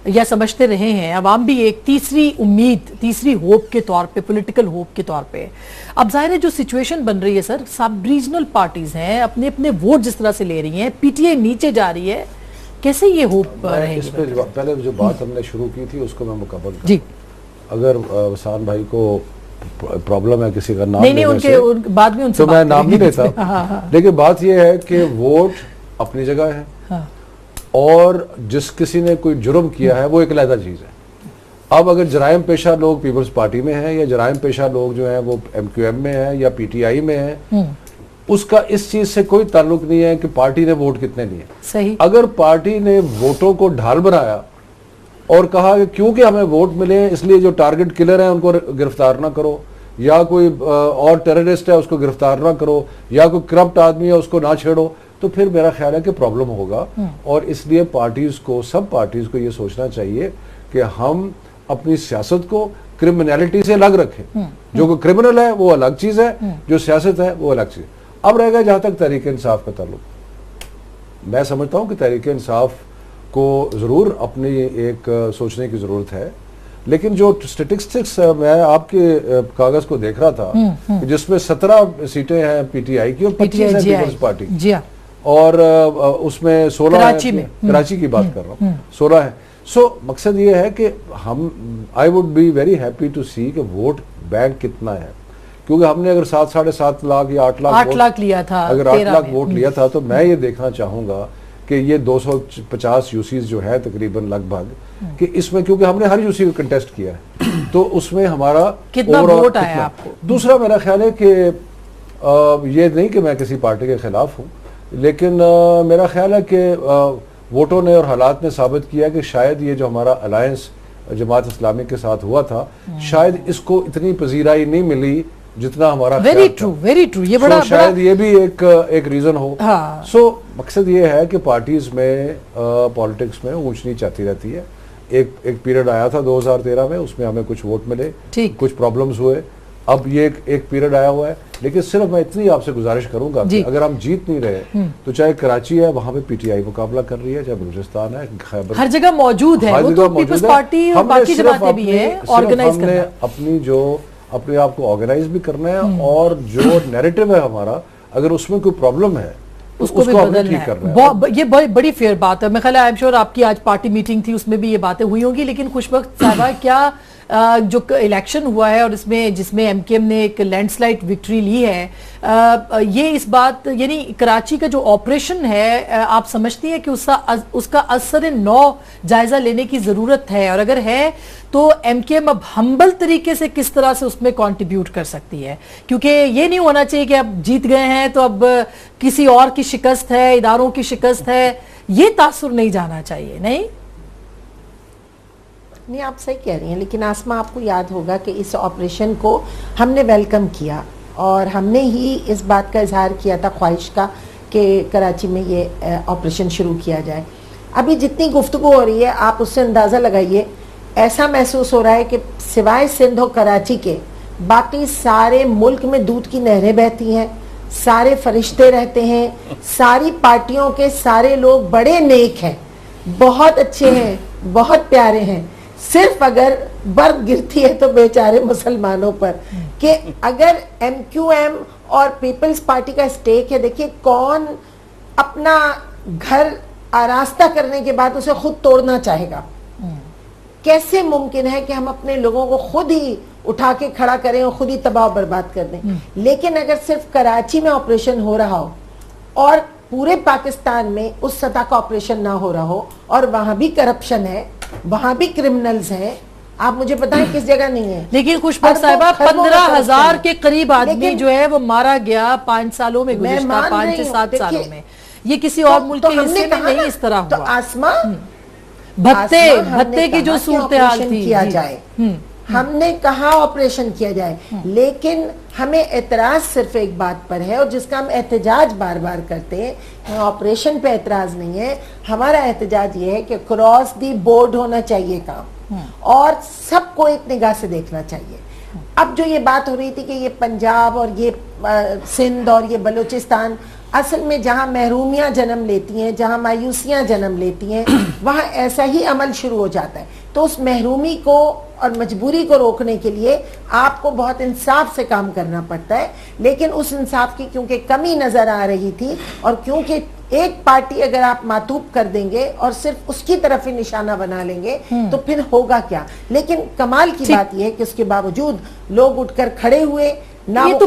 या समझते रहे हैं, अवाम भी एक तीसरी उम्मीद, तीसरी होप के तौर पे, पॉलिटिकल होप के तौर पे। अब जाहिर है जो सिचुएशन बन रही है सर, सब रीजनल पार्टीज हैं, अपने अपने वोट जिस तरह से ले रही हैं, पीटीआई नीचे जा रही है, कैसे ये होप रहेगी? पहले जो बात हमने शुरू की थी उसको मैं मुकम्मल जी। अगर वसान भाई को प्रॉब्लम है किसी का नाम नहीं उनके बाद में उनसे तो मैं नाम नहीं लेता, लेकिन बात यह है कि वोट अपनी जगह है और जिस किसी ने कोई जुर्म किया है वो एक अलग चीज है। अब अगर जराइम पेशा लोग पीपल्स पार्टी में हैं या जराइम पेशा लोग जो हैं वो एमक्यूएम में हैं या पीटीआई में हैं, उसका इस चीज से कोई ताल्लुक नहीं है कि पार्टी ने वोट कितने लिए। सही। अगर पार्टी ने वोटों को ढाल बनाया और कहा कि क्योंकि हमें वोट मिले इसलिए जो टारगेट किलर है उनको गिरफ्तार ना करो, या कोई और टेररिस्ट है उसको गिरफ्तार ना करो, या कोई करप्ट आदमी है उसको ना छेड़ो, तो फिर मेरा ख्याल है कि प्रॉब्लम होगा। और इसलिए पार्टीज को, सब पार्टीज को ये सोचना चाहिए कि हम अपनी सियासत को क्रिमिनलिटी से अलग रखें। जो कोई क्रिमिनल है वो अलग चीज है, जो सियासत है वो अलग चीज। अब रहेगा जहां तक तहरीक इंसाफ का ताल्लुक, मैं समझता हूं कि तहरीक इंसाफ को जरूर अपनी एक सोचने की जरूरत है, लेकिन जो स्टेटिस्टिक्स मैं आपके कागज को देख रहा था जिसमें 17 सीटें हैं पीटीआई की और 25 है पीपल्स पार्टी की, और उसमें 16 कराची की बात कर रहा हूँ, 16 है। सो मकसद ये है कि हम, I would be very happy to see कि वोट बैंक कितना है, क्योंकि हमने अगर 7-7.5 लाख या 8 लाख लिया था, अगर 8 लाख वोट लिया था, तो मैं ये देखना चाहूंगा कि ये 250 यूसीज जो है तकरीबन लगभग, कि इसमें क्योंकि हमने हर यूसी को कंटेस्ट किया है तो उसमें हमारा कितना वोट आया आपको। दूसरा मेरा ख्याल है कि ये नहीं कि मैं किसी पार्टी के खिलाफ हूँ, लेकिन मेरा ख्याल है कि वोटों ने और हालात ने साबित किया कि शायद ये जो हमारा अलायंस जमात इस्लामी के साथ हुआ था, शायद इसको इतनी पजीराई नहीं मिली जितना हमारा वेरी ट्रू ये बड़ा शायद ये भी एक रीजन हो। हाँ। मकसद ये है कि पार्टीज में पॉलिटिक्स में ऊंच नीच आती रहती है। एक पीरियड आया था 2013 में, उसमें हमें कुछ वोट मिले, कुछ प्रॉब्लम्स हुए। अब ये एक पीरियड आया हुआ है, लेकिन सिर्फ मैं इतनी आपसे गुजारिश करूंगा कि अगर हम जीत नहीं रहे तो चाहे कराची है, वहां पे पीटीआई मुकाबला कर रही है, चाहे बलूचिस्तान है, खैबर, हर जगह मौजूद है, वो तो पीपल्स पार्टी और बाकी जमातें भी है ऑर्गेनाइज करना, अपने आप को ऑर्गेनाइज भी करना है, और जो नैरेटिव है हमारा, अगर उसमें कोई प्रॉब्लम है उसको भी बदलना है। ये बड़ी फेयर बात है। मैं ख्याल है, आई एम श्योर आपकी आज पार्टी मीटिंग थी, उसमें भी ये बातें हुई होंगी। लेकिन खुशबख्त साहबा, क्या जो इलेक्शन हुआ है और जिसमें एमकेएम ने एक लैंडस्लाइड विक्ट्री ली है, ये इस बात, यानी कराची का जो ऑपरेशन है, आप समझती हैं कि उसका असर नौ जायजा लेने की जरूरत है, और अगर है तो एमकेएम अब हम्बल तरीके से किस तरह से उसमें कंट्रीब्यूट कर सकती है? क्योंकि ये नहीं होना चाहिए कि अब जीत गए हैं तो अब किसी और की शिकस्त है, इदारों की शिकस्त है, ये तासुर नहीं जाना चाहिए। नहीं, आप सही कह रही हैं, लेकिन आसमा, आपको याद होगा कि इस ऑपरेशन को हमने वेलकम किया और हमने ही इस बात का इजहार किया था, ख्वाहिश का, कि कराची में ये ऑपरेशन शुरू किया जाए। अभी जितनी गुफ्तगू हो रही है, आप उससे अंदाज़ा लगाइए, ऐसा महसूस हो रहा है कि सिवाय सिंध और कराची के बाकी सारे मुल्क में दूध की नहरें बहती हैं, सारे फरिश्ते रहते हैं, सारी पार्टियों के सारे लोग बड़े नेक हैं, बहुत अच्छे हैं, बहुत प्यारे हैं। सिर्फ अगर बर्फ गिरती है तो बेचारे मुसलमानों पर, कि अगर एमक्यूएम और पीपल्स पार्टी का स्टेक है, देखिए कौन अपना घर आरास्ता करने के बाद उसे खुद तोड़ना चाहेगा? कैसे मुमकिन है कि हम अपने लोगों को खुद ही उठा के खड़ा करें और खुद ही तबाह बर्बाद कर दें? लेकिन अगर सिर्फ कराची में ऑपरेशन हो रहा हो और पूरे पाकिस्तान में उस सतह का ऑपरेशन ना हो रहा हो, और वहां भी करप्शन है, वहां भी क्रिमिनल्स हैं, आप मुझे बताएं किस जगह नहीं है? लेकिन खुशबख्त साहिबा, 15,000 के करीब आदमी जो है वो मारा गया 5 सालों में, गुज़िश्ता 5 से 7 सालों में। ये किसी और मुल्क के हिस्से में नहीं इस तरह हुआ। तो आसमा, भत्ते की जो सूरत हाल थी, किया जाए, हमने कहा ऑपरेशन किया जाए, लेकिन हमें एतराज सिर्फ एक बात पर है, और जिसका हम एहतजाज बार बार करते हैं। ऑपरेशन पे एतराज नहीं है, हमारा एहतजाज ये है कि क्रॉस दी बोर्ड होना चाहिए काम, और सबको एक निगाह से देखना चाहिए। अब जो ये बात हो रही थी कि ये पंजाब और ये सिंध और ये बलूचिस्तान, असल में जहां महरूमियां जन्म लेती हैं, जहां मायूसियां जन्म लेती हैं, वहां ऐसा ही अमल शुरू हो जाता है। तो उस महरूमी को और मजबूरी को रोकने के लिए आपको बहुत इंसाफ से काम करना पड़ता है, लेकिन उस इंसाफ की क्योंकि कमी नजर आ रही थी, और क्योंकि एक पार्टी अगर आप मातूब कर देंगे और सिर्फ उसकी तरफ ही निशाना बना लेंगे तो फिर होगा क्या? लेकिन कमाल की बात यह है कि उसके बावजूद लोग उठकर खड़े हुए, ना ये तो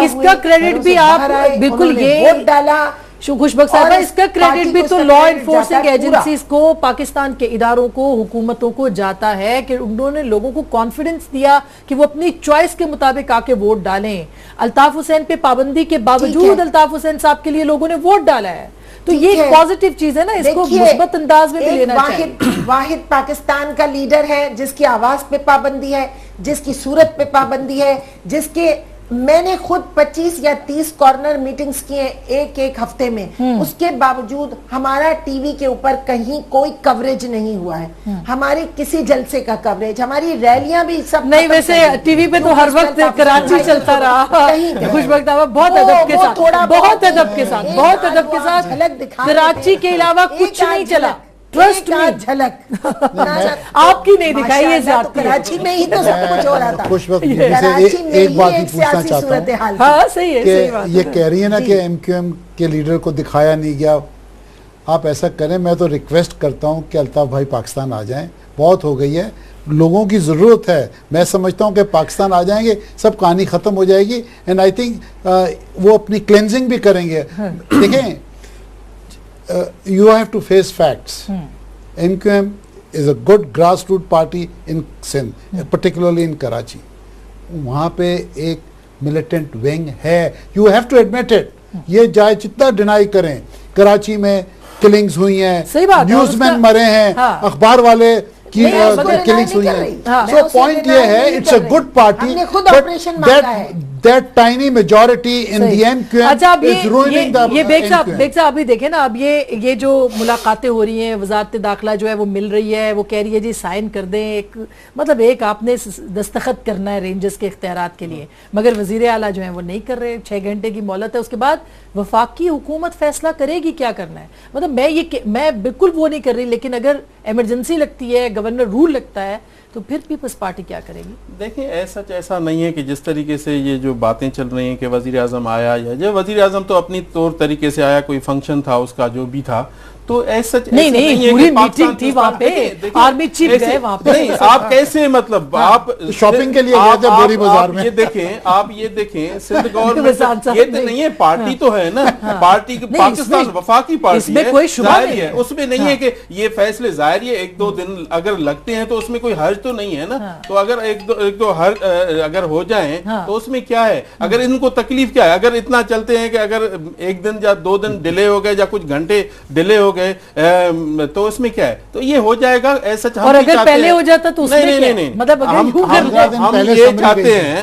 इसका क्रेडिट भी आप बिल्कुल ये वोट डाला। खुशबख्त साहिबा, इसका क्रेडिट भी तो लॉ एनफोर्सिंग एजेंसीज को, पाकिस्तान के इदारों को, हुकूमतों को जाता है कि उन्होंने लोगों को कॉन्फिडेंस दिया कि वो अपनी चॉइस के मुताबिक आके वोट डालें। अल्ताफ हुसैन पे पाबंदी के बावजूद अल्ताफ हुसैन साहब के लिए लोगों ने वोट डाला है, तो ये एक पॉजिटिव चीज है ना, इसको मुस्बत अंदाज में भी लेना चाहिए। वाहिद पाकिस्तान का लीडर है जिसकी आवाज पे पाबंदी है, जिसकी सूरत पे पाबंदी है, जिसके मैंने खुद 25 या 30 कॉर्नर मीटिंग्स किए एक हफ्ते में, उसके बावजूद हमारा टीवी के ऊपर कहीं कोई कवरेज नहीं हुआ है। हमारी किसी जलसे का कवरेज, हमारी रैलियां भी सब नहीं, वैसे टीवी पे तो हर वक्त कराची चलता रहा। खुशबख्त बहुत अदब के साथ, बहुत अदब के साथ, बहुत अदब के साथ कराची के अलावा कुछ नहीं चला। ट्रस्ट में झलक आपकी नहीं दिखाई, ये कराची में ही तो सब कुछ हो रहा था। कराची में एक बात ही पूछना चाहता हूँ, हाँ सही है, सही बात। ये कह रही है ना कि एमक्यूएम के लीडर को दिखाया नहीं गया। आप ऐसा करें, मैं तो रिक्वेस्ट करता हूँ कि अल्ताफ भाई पाकिस्तान आ जाएं, बहुत हो गई है, लोगों की ज़रूरत है। मैं समझता हूँ कि पाकिस्तान आ जाएंगे, सब कहानी ख़त्म हो जाएगी, एंड आई थिंक वो अपनी क्लेंजिंग भी करेंगे। देखें, you have to face facts. MQM is a good grassroots party in Sindh, particularly in Karachi. वहाँ पे एक militant wing है, you have to admit it. ये जाए जितना डिनाई करें, कराची में किलिंग्स हुई हैं, न्यूज़मैन मरे हैं, अखबार वाले किलिंग्स हुई है। हाँ, सो पॉइंट ये है, इट्स अ गुड पार्टी, हमने खुद ऑपरेशन मांगा है। That tiny majority in the MQM अच्छा, अब इज रूइनिंग द ये बेग साहब अभी देखें ना, अब ये जो मुलाकातें हो रही हैं, वजारत दाखिला जो है वो मिल रही है, वो कह रही है जी साइन कर दें, एक आपने दस्तखत करना है रेंजर्स के इख्तियारात के लिए, मगर वजीर आला जो है वो नहीं कर रहे। 6 घंटे की मोहलत है, उसके बाद वफाकी हुकूमत फैसला करेगी क्या करना है। मतलब मैं बिल्कुल वो नहीं कर रही, लेकिन अगर इमरजेंसी लगती है, गवर्नर रूल लगता है, तो फिर पीपल्स पार्टी क्या करेगी? देखिए ऐसा नहीं है कि जिस तरीके से ये जो बातें चल रही हैं कि वजीर आजम आया, या जो वजीर आजम तो अपनी तौर तरीके से आया, कोई फंक्शन था उसका जो भी था, तो ऐसा नहीं पूरी मीटिंग थी वहां पे, आर्मी चीफ गए वहां पे। नहीं, आप कैसे मतलब आप शॉपिंग के लिए गए थे बोरी बाजार में। आप ये देखें सिंध गवर्नमेंट ये तो नहीं है, पार्टी तो है ना, पार्टी पाकिस्तान वफाकी पार्टी है, कोई जाहिर है उसमें नहीं है कि ये फैसले जाहिर है 1-2 दिन अगर लगते हैं तो उसमें कोई हर्ज तो नहीं है ना। तो अगर एक दो अगर हो जाए तो उसमें क्या है, अगर इनको तकलीफ क्या है, अगर इतना चलते हैं कि अगर 1 दिन या 2 दिन डिले हो गए या कुछ घंटे डिले हो गए, तो उसमें क्या है, तो ये हो जाएगा ऐसा। और अगर पहले हो जाता तो उसमें नहीं, मतलब हम ये चाहते हैं,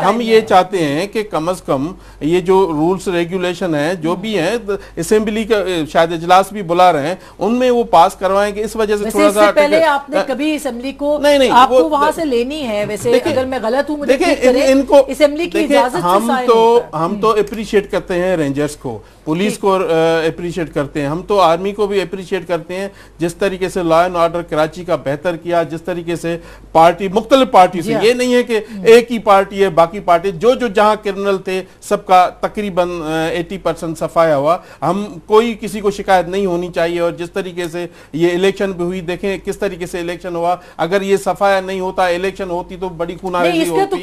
हम ये चाहते हैं कि कम से कम ये जो रूल्स रेगुलेशन है जो भी है, असेंबली का शायद इजलास भी बुला रहे हैं, उनमें वो पास करवाएंगे। इस वजह से थोड़ा सा पहले आपने कभी असेंबली को आपको वहां से लेनी है, वैसे अगर मैं गलत हूं मुझे इनको असेंबली की इजाजत से हम तो अप्रिशिएट करते हैं रेंजर्स को, पुलिस को अप्रिशिएट करते हैं, हम तो आर्मी को भी अप्रिशिएट करते हैं, जिस तरीके से लॉ एंड ऑर्डर कराची का बेहतर किया, जिस तरीके से पार्टी मुख्तलिफ पार्टी से, ये नहीं है कि एक ही पार्टी है, बाकी पार्टी जो जहां क्रिमिनल थे सबका तकरीबन 80% सफाया हुआ। हम कोई किसी को शिकायत नहीं होनी चाहिए। और जिस तरीके से ये इलेक्शन भी हुई, देखें किस तरीके से इलेक्शन हुआ, अगर ये सफाया नहीं होता, इलेक्शन होती तो बड़ी खुनारेजी होती।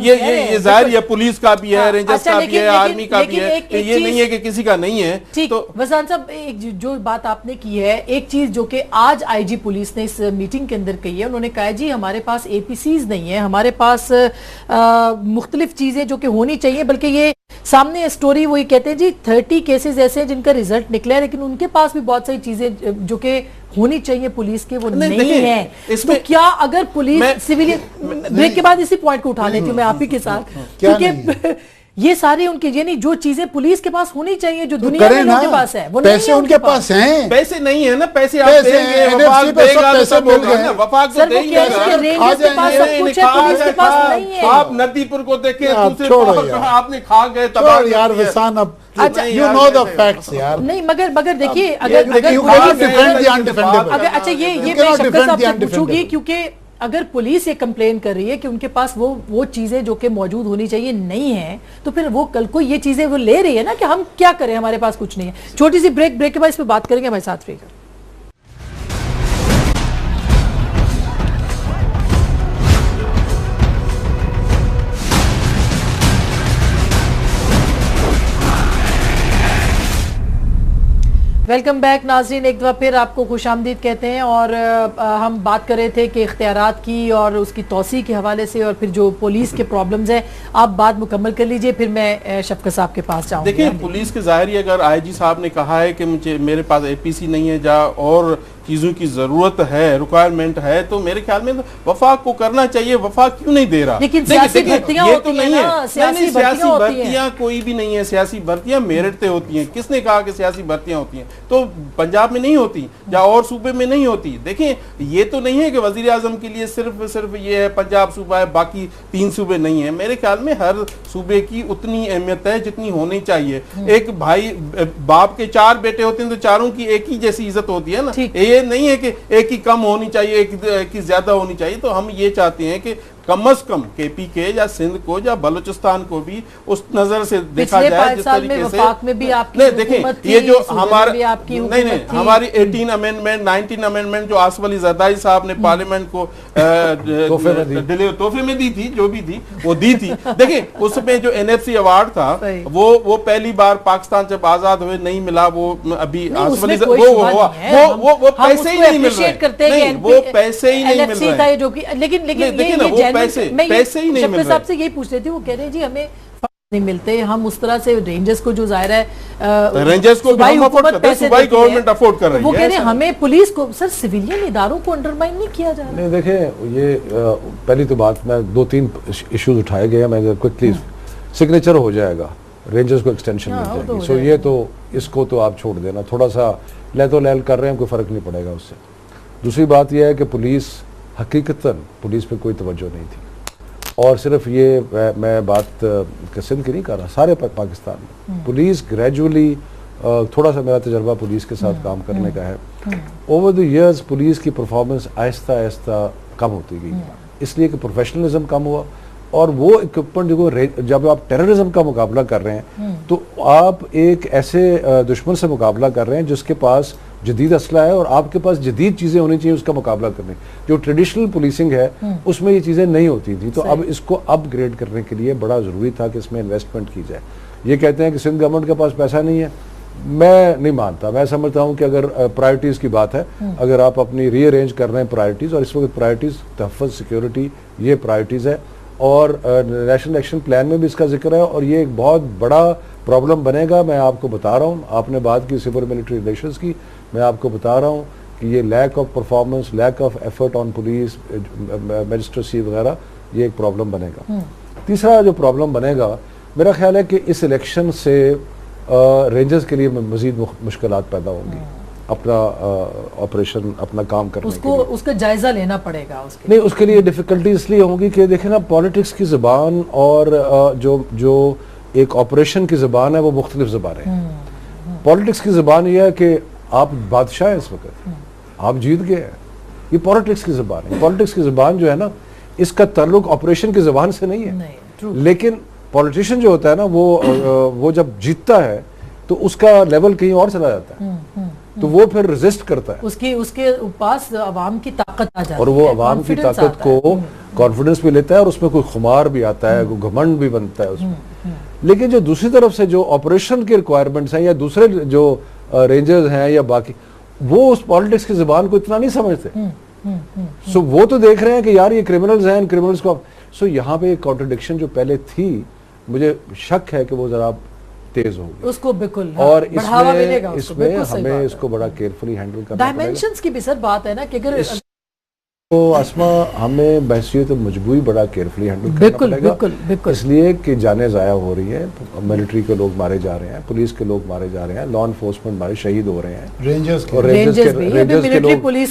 ये जाहिर है पुलिस का भी है, रेंजर्स का भी है, आर्मी का भी है, ये नहीं है कि किसी का नहीं है। तो वसान साहब, एक जो बात आपने की है, एक चीज जो कि आज आईजी पुलिस ने इस मीटिंग के अंदर कही है, उन्होंने कहा जी हमारे पास एपीसीज नहीं है, हमारे पास मुख्तलिफ चीजें जो कि होनी चाहिए, बल्कि ये सामने स्टोरी वही कहते हैं जी 30 केसेस ऐसे हैं जिनका रिजल्ट निकला है, लेकिन उनके पास भी बहुत सारी चीजें जो कि होनी चाहिए पुलिस के वो नहीं है। तो क्या अगर पुलिस सिविलियन, ब्रेक के बाद इसी पॉइंट को उठा लेती हूँ मैं आप ही के साथ, क्योंकि ये सारी उनकी यानी जो चीजें पुलिस के पास होनी चाहिए, जो दुनिया में उनके पास है, वो पैसे उनके पास हैं। पैसे नहीं है ना, पैसे आप देंगे, वफाक देगा तो सब होगा, वफाक तो देंगे, आप नदीपुर को देखें, आपने खा गए तबाह यार वसान। अब you know the facts यार। नहीं मगर देखिए अगर अच्छा ये मैं शक्कर साहब से पूछूंगी, क्योंकि अगर पुलिस ये कंप्लेन कर रही है कि उनके पास वो चीजें जो कि मौजूद होनी चाहिए नहीं है, तो फिर वो कल को ये चीजें वो ले रही है ना कि हम क्या करें, हमारे पास कुछ नहीं है। छोटी सी ब्रेक के बाद इस पर बात करेंगे हमारे साथ रहिएगा। वेलकम बैक नाज़रीन, एक दफ़ा फिर आपको खुशामदीद कहते हैं। और हम बात कर रहे थे कि इख्तियारात की और उसकी तौसी के हवाले से, और फिर जो पुलिस के प्रॉब्लम्स हैं, आप बात मुकम्मल कर लीजिए, फिर मैं शफकत साहब के पास जाऊँगी। देखिए पुलिस के ज़ाहिर अगर आईजी साहब ने कहा है कि मेरे पास एपीसी नहीं है, जा और चीज़ों की ज़रूरत है, रिक्वायरमेंट है, तो मेरे ख्याल में वफाक को करना चाहिए। वफाक क्यों नहीं दे रहा? लेकिन सियासी भर्तियां ये तो नहीं है, सियासी भर्तियां कोई भी नहीं है। सियासी भर्तियां मेरिट पे होती हैं। किसने कहा कि सियासी भर्तियां होती हैं? तो पंजाब में नहीं होती या और सूबे में नहीं होती। देखें ये तो नहीं है कि वजीर आजम के लिए सिर्फ ये है पंजाब सूबा है, बाकी 3 सूबे नहीं है। मेरे ख्याल में हर सूबे की उतनी अहमियत है जितनी होनी चाहिए। एक भाई बाप के 4 बेटे होते हैं तो चारों की एक ही जैसी इज्जत होती है ना। ये नहीं है कि एक ही कम होनी चाहिए, एक की ज्यादा होनी चाहिए। तो हम ये चाहते हैं कि कम से कम केपी के या सिंध को या बलूचिस्तान को भी उस नजर से देखा जाए जिस तरीके से में भी आपकी नहीं देखें ये जो हमारा नहीं हमारी 18 अमेंडमेंट 19 अमेंडमेंट जो आसफ अली जरदारी साहब ने पार्लियामेंट को तोहफे में दी थी, जो भी थी वो दी थी। देखें उसमें जो NFC अवार्ड था वो पहली बार पाकिस्तान जब आजाद हुए नहीं मिला। वो अभी आसफ अली वो पैसे ही नहीं मिल रहे, वो पैसे ही नहीं मिल रहे। लेकिन पैसे ही नहीं मिल रहे। साहब से यही पूछ रही थी, वो कह रहे हैं जी हमें नहीं मिलते, हम उस तरह से रेंजर्स को जो जाहिर है रेंजर्स को सूबाई हम अफोर्ड हुकूमत करते हैं, पैसे सूबाई देती है, गवर्नमेंट अफोर्ड कर रही वो है। कह रहे हैं हमें पुलिस को, सर सिविलियन इदारों को अंडरमाइन नहीं किया जा रहा। नहीं देखें, ये पहली तो बात, मैं 2-3 इश्यूज उठाए गए हैं, मैं क्विकली सिग्नेचर हो जाएगा, रेंजर्स को एक्सटेंशन मिल जाएगी, सो ये तो इसको तो आप छोड़ देना, थोड़ा सा लहतो लहल कर रहे हैं, कोई फ़र्क नहीं पड़ेगा उससे। दूसरी बात यह है कि पुलिस हकीकतन पुलिस पे कोई तवज्जो नहीं थी, और सिर्फ ये मैं बात सिंध की नहीं कर रहा, सारे पाकिस्तान में पुलिस ग्रेजुअली, थोड़ा सा मेरा तजर्बा पुलिस के साथ काम करने का है, ओवर द इयर्स पुलिस की परफॉर्मेंस आहिस्ता आहिस्ता कम होती गई, इसलिए कि प्रोफेशनलिज्म कम हुआ, और वो इक्विपमेंट जो जब आप टेररिज्म का मुकाबला कर रहे हैं तो आप एक ऐसे दुश्मन से मुकाबला कर रहे हैं जिसके पास जदीद असला है, और आपके पास जदीद चीज़ें होनी चाहिए उसका मुकाबला करने। जो ट्रेडिशनल पुलिसिंग है उसमें ये चीज़ें नहीं होती थी, तो अब इसको अपग्रेड करने के लिए बड़ा ज़रूरी था कि इसमें इन्वेस्टमेंट की जाए। ये कहते हैं कि सिंध गवर्नमेंट के पास पैसा नहीं है, मैं नहीं मानता। मैं समझता हूँ कि अगर प्रायोरिटीज़ की बात है, अगर आप अपनी रीअरेंज कर रहे हैं प्रायोरिटीज़, और इस वक्त प्रायोरिटीज़ तहफ़्फ़ुज़, सिक्योरिटी, ये प्रायोरिटीज़ है, और नेशनल एक्शन प्लान में भी इसका जिक्र है, और ये एक बहुत बड़ा प्रॉब्लम बनेगा। मैं आपको बता रहा हूँ, आपने बात की सिविल मिलिट्री रिलेशंस की, मैं आपको बता रहा हूँ कि ये lack of performance, lack of effort on police, magistracy वगैरह, ये एक प्रॉब्लम बनेगा। तीसरा जो प्रॉब्लम बनेगा, मेरा ख्याल है कि इस इलेक्शन से रेंजर्स के लिए मज़ीद मुश्किलात पैदा होंगी अपना ऑपरेशन, अपना काम करने के लिए। उसका जायजा लेना पड़ेगा उसके नहीं, उसके लिए डिफिकल्टी इसलिए होंगी कि देखें ना, पॉलिटिक्स की ज़बान और जो एक ऑपरेशन की ज़बान है वो मुख्तलिफ ज़बान है। पॉलिटिक्स की ज़बान यह है कि आप बादशाह हैं, इस वक्त आप जीत गए हैं, ये पॉलिटिक्स की ज़बान है। पॉलिटिक्स की ज़बान जो है ना, इसका ताल्लुक ऑपरेशन की ज़बान से नहीं है, लेकिन पॉलिटिशियन जो होता है ना, वो जब जीतता है तो उसका लेवल कहीं और चला जाता है, तो वो फिर रेजिस्ट करता है, उसके पास अवाम की ताकत आ जाती है, और वो अवाम की ताकत को कॉन्फिडेंस भी लेता है, और उसमें कोई खुमार भी आता है, कोई घमंड भी बनता है उसमें। लेकिन जो दूसरी तरफ से जो ऑपरेशन के रिक्वायरमेंट्स हैं, या दूसरे जो रेंजर्स हैं या बाकी, वो उस पॉलिटिक्स की जुबान को इतना नहीं समझते। सो वो तो देख रहे हैं कि यार ये क्रिमिनल्स हैं, क्रिमिनल्स को, सो यहाँ पे एक कॉन्ट्रडिक्शन जो पहले थी, मुझे शक है कि वो जरा तेज होगी उसको, बिल्कुल। और इसमें हमें इसको बड़ा केयरफुली हैंडल करना पड़ेगा। डायमेंशंस की भी सर बात है ना कि अगर तो आसमा, हमें बहसियत मजबूरी बड़ा केयरफुली हैंडल करना पड़ेगा, बिल्कुल। इसलिए कि जानें ज़ाया हो रही है, मिलिट्री के लोग मारे जा रहे हैं, पुलिस के लोग मारे जा रहे हैं, लॉ एनफोर्समेंट मारे शहीद हो रहे हैं, रेंजर्स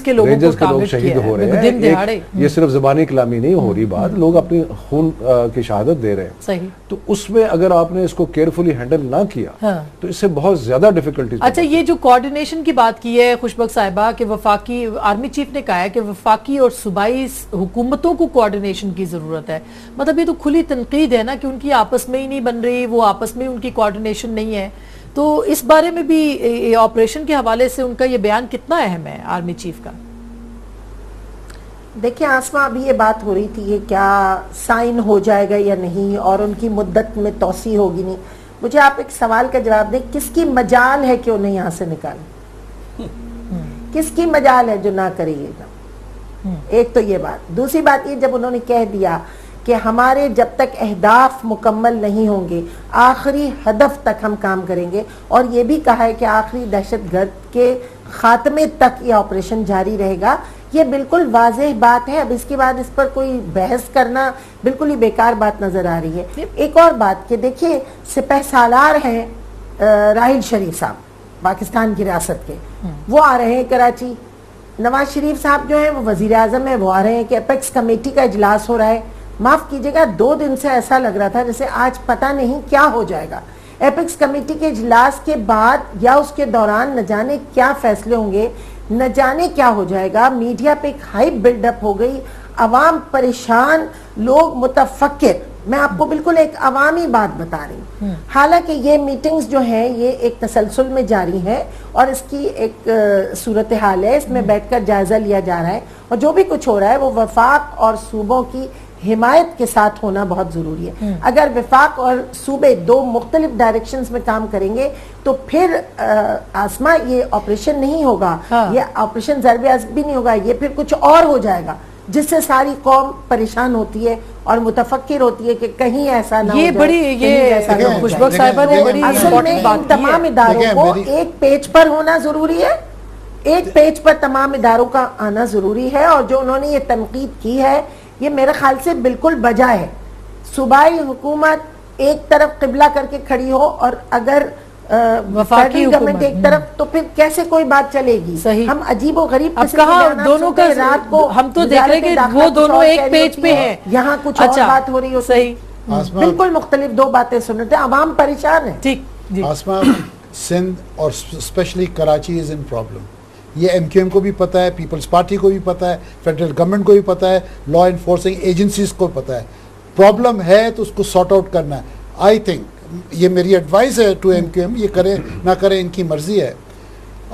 के लोग शहीद हो रहे हैं। ये सिर्फ ज़बानी कलामी नहीं हो रही बात, लोग अपनी खून की शहादत दे रहे हैं। सही। तो उसमें अगर आपने इसको केयरफुली हैंडल ना किया तो इससे बहुत ज्यादा डिफिकल्टीज। अच्छा, ये जो कोऑर्डिनेशन की बात की है खुशबक साहिबा के, वफाकी आर्मी चीफ ने कहा है कि वफाकी और सूबाई हुकूमतों को कोऑर्डिनेशन की जरूरत है। मतलब ये तो खुली तनकीद है ना कि उनकी आपस में ही नहीं बन रही, वो आपस में उनकी कोऑर्डिनेशन नहीं है। तो इस बारे में भी ऑपरेशन के हवाले से उनका ये बयान कितना अहम है आर्मी चीफ का? देखिए आसमा, अभी ये बात हो रही थी ये क्या साइन हो जाएगा या नहीं, और उनकी मुद्दत में तोसी होगी नहीं। मुझे आप एक सवाल का जवाब दें, किसकी मजाल है कि उन्हें यहाँ से निकालें? किसकी मजाल है जो ना करेगा? एक तो ये बात। दूसरी बात ये, जब उन्होंने कह दिया कि हमारे जब तक अहदाफ मुकम्मल नहीं होंगे, आखिरी हदफ तक हम काम करेंगे, और ये भी कहा है कि आखिरी दहशतगर्द के खात्मे तक ये ऑपरेशन जारी रहेगा, ये बिल्कुल वाज़ेह बात है। अब इसके बाद इस पर कोई बहस करना बिल्कुल ही बेकार बात नजर आ रही है। एक और बात कि देखिए, सिपह सालार हैं राहिल शरीफ साहब, पाकिस्तान की रियासत के, वो आ रहे हैं कराची। नवाज शरीफ साहब जो है वो वजीर आजम है, वो आ रहे हैं कि एपेक्स कमेटी का इजलास हो रहा है। माफ कीजिएगा, 2 दिन से ऐसा लग रहा था जैसे आज पता नहीं क्या हो जाएगा। एपेक्स कमेटी के इजलास के बाद या उसके दौरान न जाने क्या फैसले होंगे, न जाने क्या हो जाएगा। मीडिया पे एक हाइप बिल्डअप हो गई, अवाम परेशान, लोग मुतफक्किर। मैं आपको बिल्कुल एक अवामी बात बता रही हूँ। हालांकि ये मीटिंग्स जो हैं ये एक तसलसल में जारी है, और इसकी एक सूरत हाल है, इसमें बैठकर जायजा लिया जा रहा है, और जो भी कुछ हो रहा है वो वफाक और सूबों की हिमायत के साथ होना बहुत जरूरी है। अगर वफाक और सूबे 2 मुख्तलिफ डायरेक्शंस में काम करेंगे तो फिर आसमा ये ऑपरेशन नहीं होगा, ये ऑपरेशन ज़रबे अज़ब भी नहीं होगा, ये फिर कुछ और हो जाएगा। जिससे सारी कौम परेशान होती है और मुतफक्किर होती है कि कहीं ऐसा ना ये हो जाए, बड़ी ये खुशबक साहिबा ने बड़ी असल में बात तमाम इदारों को एक पेज पर होना जरूरी है, एक पेज पर तमाम इदारों का आना जरूरी है। और जो उन्होंने ये तनकीद की है ये मेरे ख्याल से बिल्कुल बजा है। सूबाई हुकूमत एक तरफ किबला करके खड़ी हो और अगर वफाकी गवर्नमेंट एक तरफ, तो फिर कैसे कोई बात चलेगी? सही। हम अजीब और गरीब अब कहा दोनों का रात को हम तो देख रहे हैं कि वो दोनों एक पेज पे हैं, यहाँ कुछ अच्छा, और बात हो रही हो। सही, बिल्कुल मुख्तलिफ दो बातें सुन रहे थे, आवाम परेशान है। ठीक जी। आसमा, सिंध और specially Karachi is in problem. ये एमक्यूएम को भी पता है, पीपल्स पार्टी को भी पता है, फेडरल गवर्नमेंट को भी पता है, लॉ इन्फोर्सिंग एजेंसीज को पता है। प्रॉब्लम है तो उसको सॉर्ट आउट करना है। आई थिंक ये मेरी एडवाइस है टू एमक्यूएम, ये करें ना करें इनकी मर्जी है।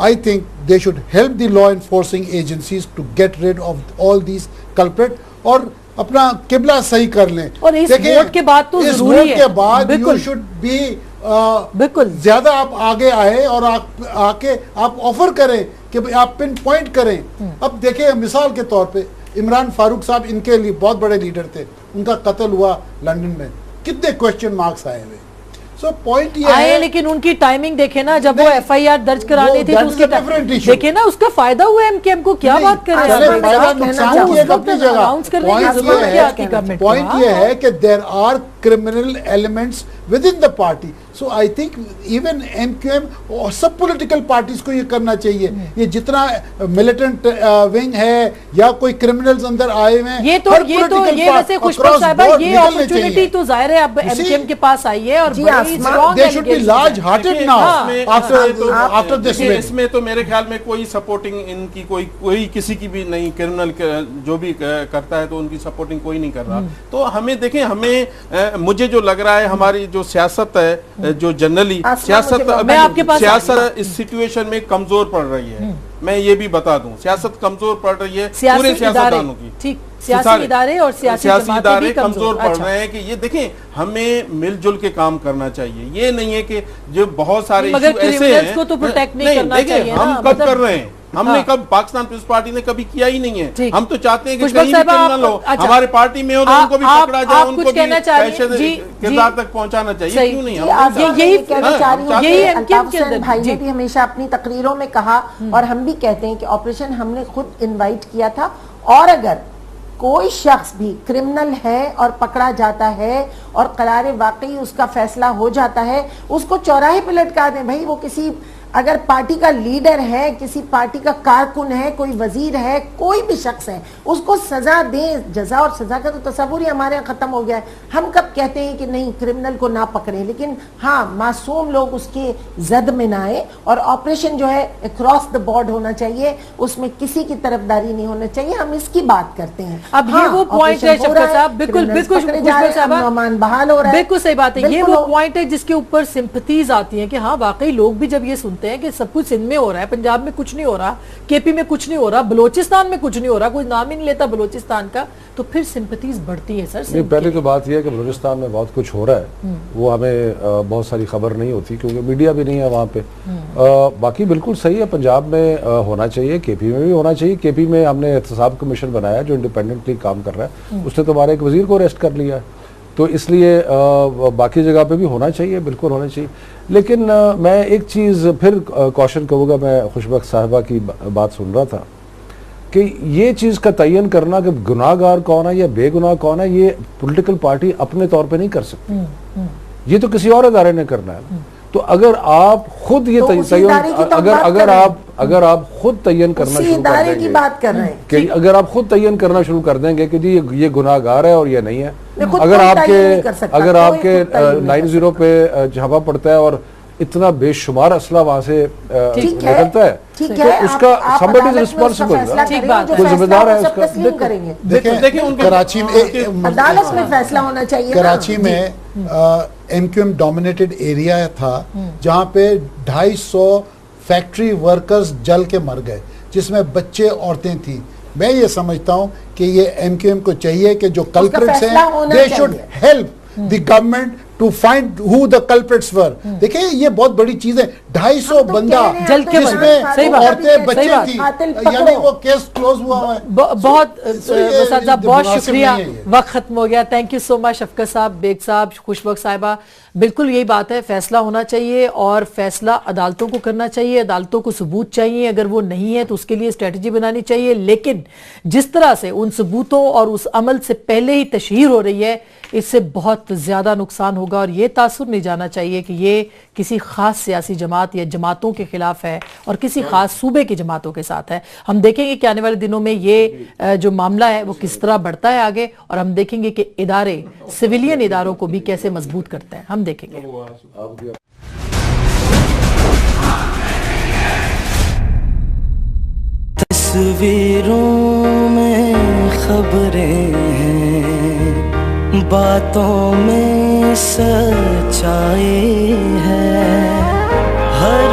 I think they should help the law enforcing agencies to get rid of all these culprit और अपना किबला सही कर लें। और इस वोट के बाद तो इस जरूरी वोट है, के बाद यू बिल्कुल। शुड बी बिल्कुल ज्यादा आप आगे आए और आके आप ऑफर करें कि भाई आप पिन पॉइंट करें। अब देखिए मिसाल के तौर पे इमरान फारूक साहब इनके लिए बहुत बड़े लीडर थे, उनका कत्ल हुआ लंदन में, कितने क्वेश्चन मार्क्स आए हुए। सो पॉइंट ये आए, है लेकिन उनकी टाइमिंग देखे ना, जब वो एफआईआर दर्ज कराने थे तो उसके देखे ना उसका फायदा हुआ एमकेएम को। क्या बात कर रहे हैं फायदा नुकसान की एक अपनी जगह। अनाउंस करने की जरूरत क्या की गवर्नमेंट को? पॉइंट ये है कि there are criminal elements within the party. So I think even MQM और सब पॉलिटिकल पार्टीज को ये करना चाहिए। ये जितना मिलिटेंट विंग है या कोई क्रिमिनल्स अंदर आए हुए हैं, ये वैसे खुशबक साहिबा ये अपॉर्चुनिटी तो जाहिर है अब एमकेएम के पास आई है और they should be large hearted now after this. इसमें तो मेरे ख्याल में कोई सपोर्टिंग इनकी कोई किसी की भी नहीं, क्रिमिनल जो भी करता है तो उनकी सपोर्टिंग कोई नहीं कर रहा। तो हमें देखें, हमें मुझे जो लग रहा है हमारी जो सियासत है, जो जनरली सियासत इस सिचुएशन में कमजोर पड़ रही है। मैं ये भी बता दूं, सियासत कमजोर पड़ रही है पूरे सियासतदानों की। ठीक, सियासी इदारे और सियासी इदारे कमजोर पड़ रहे हैं कि ये देखें, हमें मिलजुल के काम करना चाहिए। ये नहीं है कि जो बहुत सारे इशू ऐसे हैं को तो प्रोटेक्ट नहीं करना चाहिए। हम कब कर रहे हैं? हमने कब, पाकिस्तान पीपल्स पार्टी ने कभी किया ही नहीं है। हम तो चाहते हैं कि कहीं भी क्रिमिनल हो, हमारे पार्टी में हो तो उनको भी पकड़ा जाए, उनको भी पैसे किरदार तक पहुंचाना चाहिए। क्यों नहीं? यही कहना चाह रही हूं। अल्ताफ हुसैन भाई ने भी हमेशा अपनी तकरीरों में कहा और हम भी कहते हैं कि ऑपरेशन हमने खुद इनवाइट किया था। और अगर कोई शख्स भी क्रिमिनल है और पकड़ा जाता है और करारे वाकई उसका फैसला हो जाता है, उसको चौराहे पे लटका दें। भाई वो किसी, अगर पार्टी का लीडर है, किसी पार्टी का कारकुन है, कोई वजीर है, कोई भी शख्स है, उसको सजा दें। जजा और सजा का तो तस्वुर ही हमारे यहाँ खत्म हो गया है। हम कब कहते हैं कि नहीं क्रिमिनल को ना पकड़े, लेकिन हाँ मासूम लोग उसके जद में ना आए। और ऑपरेशन जो है अक्रॉस द बोर्ड होना चाहिए, उसमें किसी की तरफदारी नहीं होना चाहिए। हम इसकी बात करते हैं। अब ये वो पॉइंट है शफकत साहब, बिल्कुल बहाल हो रहा है, बिल्कुल सही बात है। ये वो पॉइंट है जिसके ऊपर सिंपथीज आती है कि हाँ वाकई लोग भी जब ये सुनते हैं कि सब कुछ सिंध में हो रहा है, पंजाब में कुछ नहीं हो रहा, केपी में कुछ नहीं हो रहा, बलोचिस्तान में कुछ नहीं हो रहा, कोई नाम ही नहीं लेता बलोचिस्तान का, तो फिर सिंपथीज बढ़ती है। सर नहीं, पहले तो बात यह है कि बलूचिस्तान में बहुत कुछ हो रहा है, वो हमें बहुत सारी खबर नहीं होती क्योंकि मीडिया भी नहीं है वहाँ पे। बाकी बिल्कुल सही है, पंजाब में होना चाहिए, केपी में भी होना चाहिए। केपी में हमने एहतसाब कमीशन बनाया जो इंडिपेंडेंटली काम कर रहा है, उसने तो हमारे एक वजीर को अरेस्ट कर लिया है, तो इसलिए बाकी जगह पे भी होना चाहिए, बिल्कुल होना चाहिए। लेकिन मैं एक चीज़ फिर कॉशन कहूँगा, मैं खुशबक साहिबा की बात सुन रहा था कि ये चीज़ का तयन करना कि गुनाहगार कौन है या बेगुनाह कौन है, ये पॉलिटिकल पार्टी अपने तौर पे नहीं कर सकती, ये तो किसी और अदारे ने करना है। तो अगर आप खुद ये अगर आप खुद तयन करना शुरू कर देंगे, बात कर रहे हैं कि अगर आप खुद तयन करना शुरू कर देंगे कि जी ये गुनाहगार है और ये नहीं है, अगर आपके 90 पे झापा पड़ता है और इतना बेशुमार असला वहां से निकलता है, तो उसका somebody is responsible, कोई जिम्मेदार है उसका। देखिए कराची में अदालत में फैसला होना चाहिए। कराची में एमक्यूएम डोमिनेटेड एरिया था जहाँ पे 250 फैक्ट्री वर्कर्स जल के मर गए, जिसमें बच्चे औरतें थी। मैं ये समझता हूँ कि ये एमक्यूएम को चाहिए कि जो कल्प्रिट्स हैं they should help the government to find who the culprits were. देखिए ये बहुत बड़ी चीज है, 250 बंदा जल के जिसमें सही बात, औरतें बच्चे सही थी, बात। यानी वो केस क्लोज हुआ है। बहुत वसाद साहब बहुत मुनासिब शुक्रिया, नहीं है ये। वक्त खत्म हो गया। थैंक यू सो मच शफकत साहब, बेग साहब, खुशबक साहिबा। बिल्कुल यही बात है, फैसला होना चाहिए और फैसला अदालतों को करना चाहिए, अदालतों को सबूत चाहिए, अगर वो नहीं है तो उसके लिए स्ट्रेटजी बनानी चाहिए। लेकिन जिस तरह से उन सबूतों और उस अमल से पहले ही तशहीर हो रही है, इससे बहुत ज्यादा नुकसान होगा और ये तासुर नहीं जाना चाहिए कि ये किसी खास सियासी जमात या जमातों के खिलाफ है और किसी खास सूबे की जमातों के साथ है। हम देखेंगे कि आने वाले दिनों में ये जो मामला है वो किस तरह बढ़ता है आगे, और हम देखेंगे कि इदारे सिविलियन इदारों को भी कैसे मजबूत करते हैं, हम देखेंगे। तस्वीरों में खबरें हैं, बातों में सच्चाई है, हर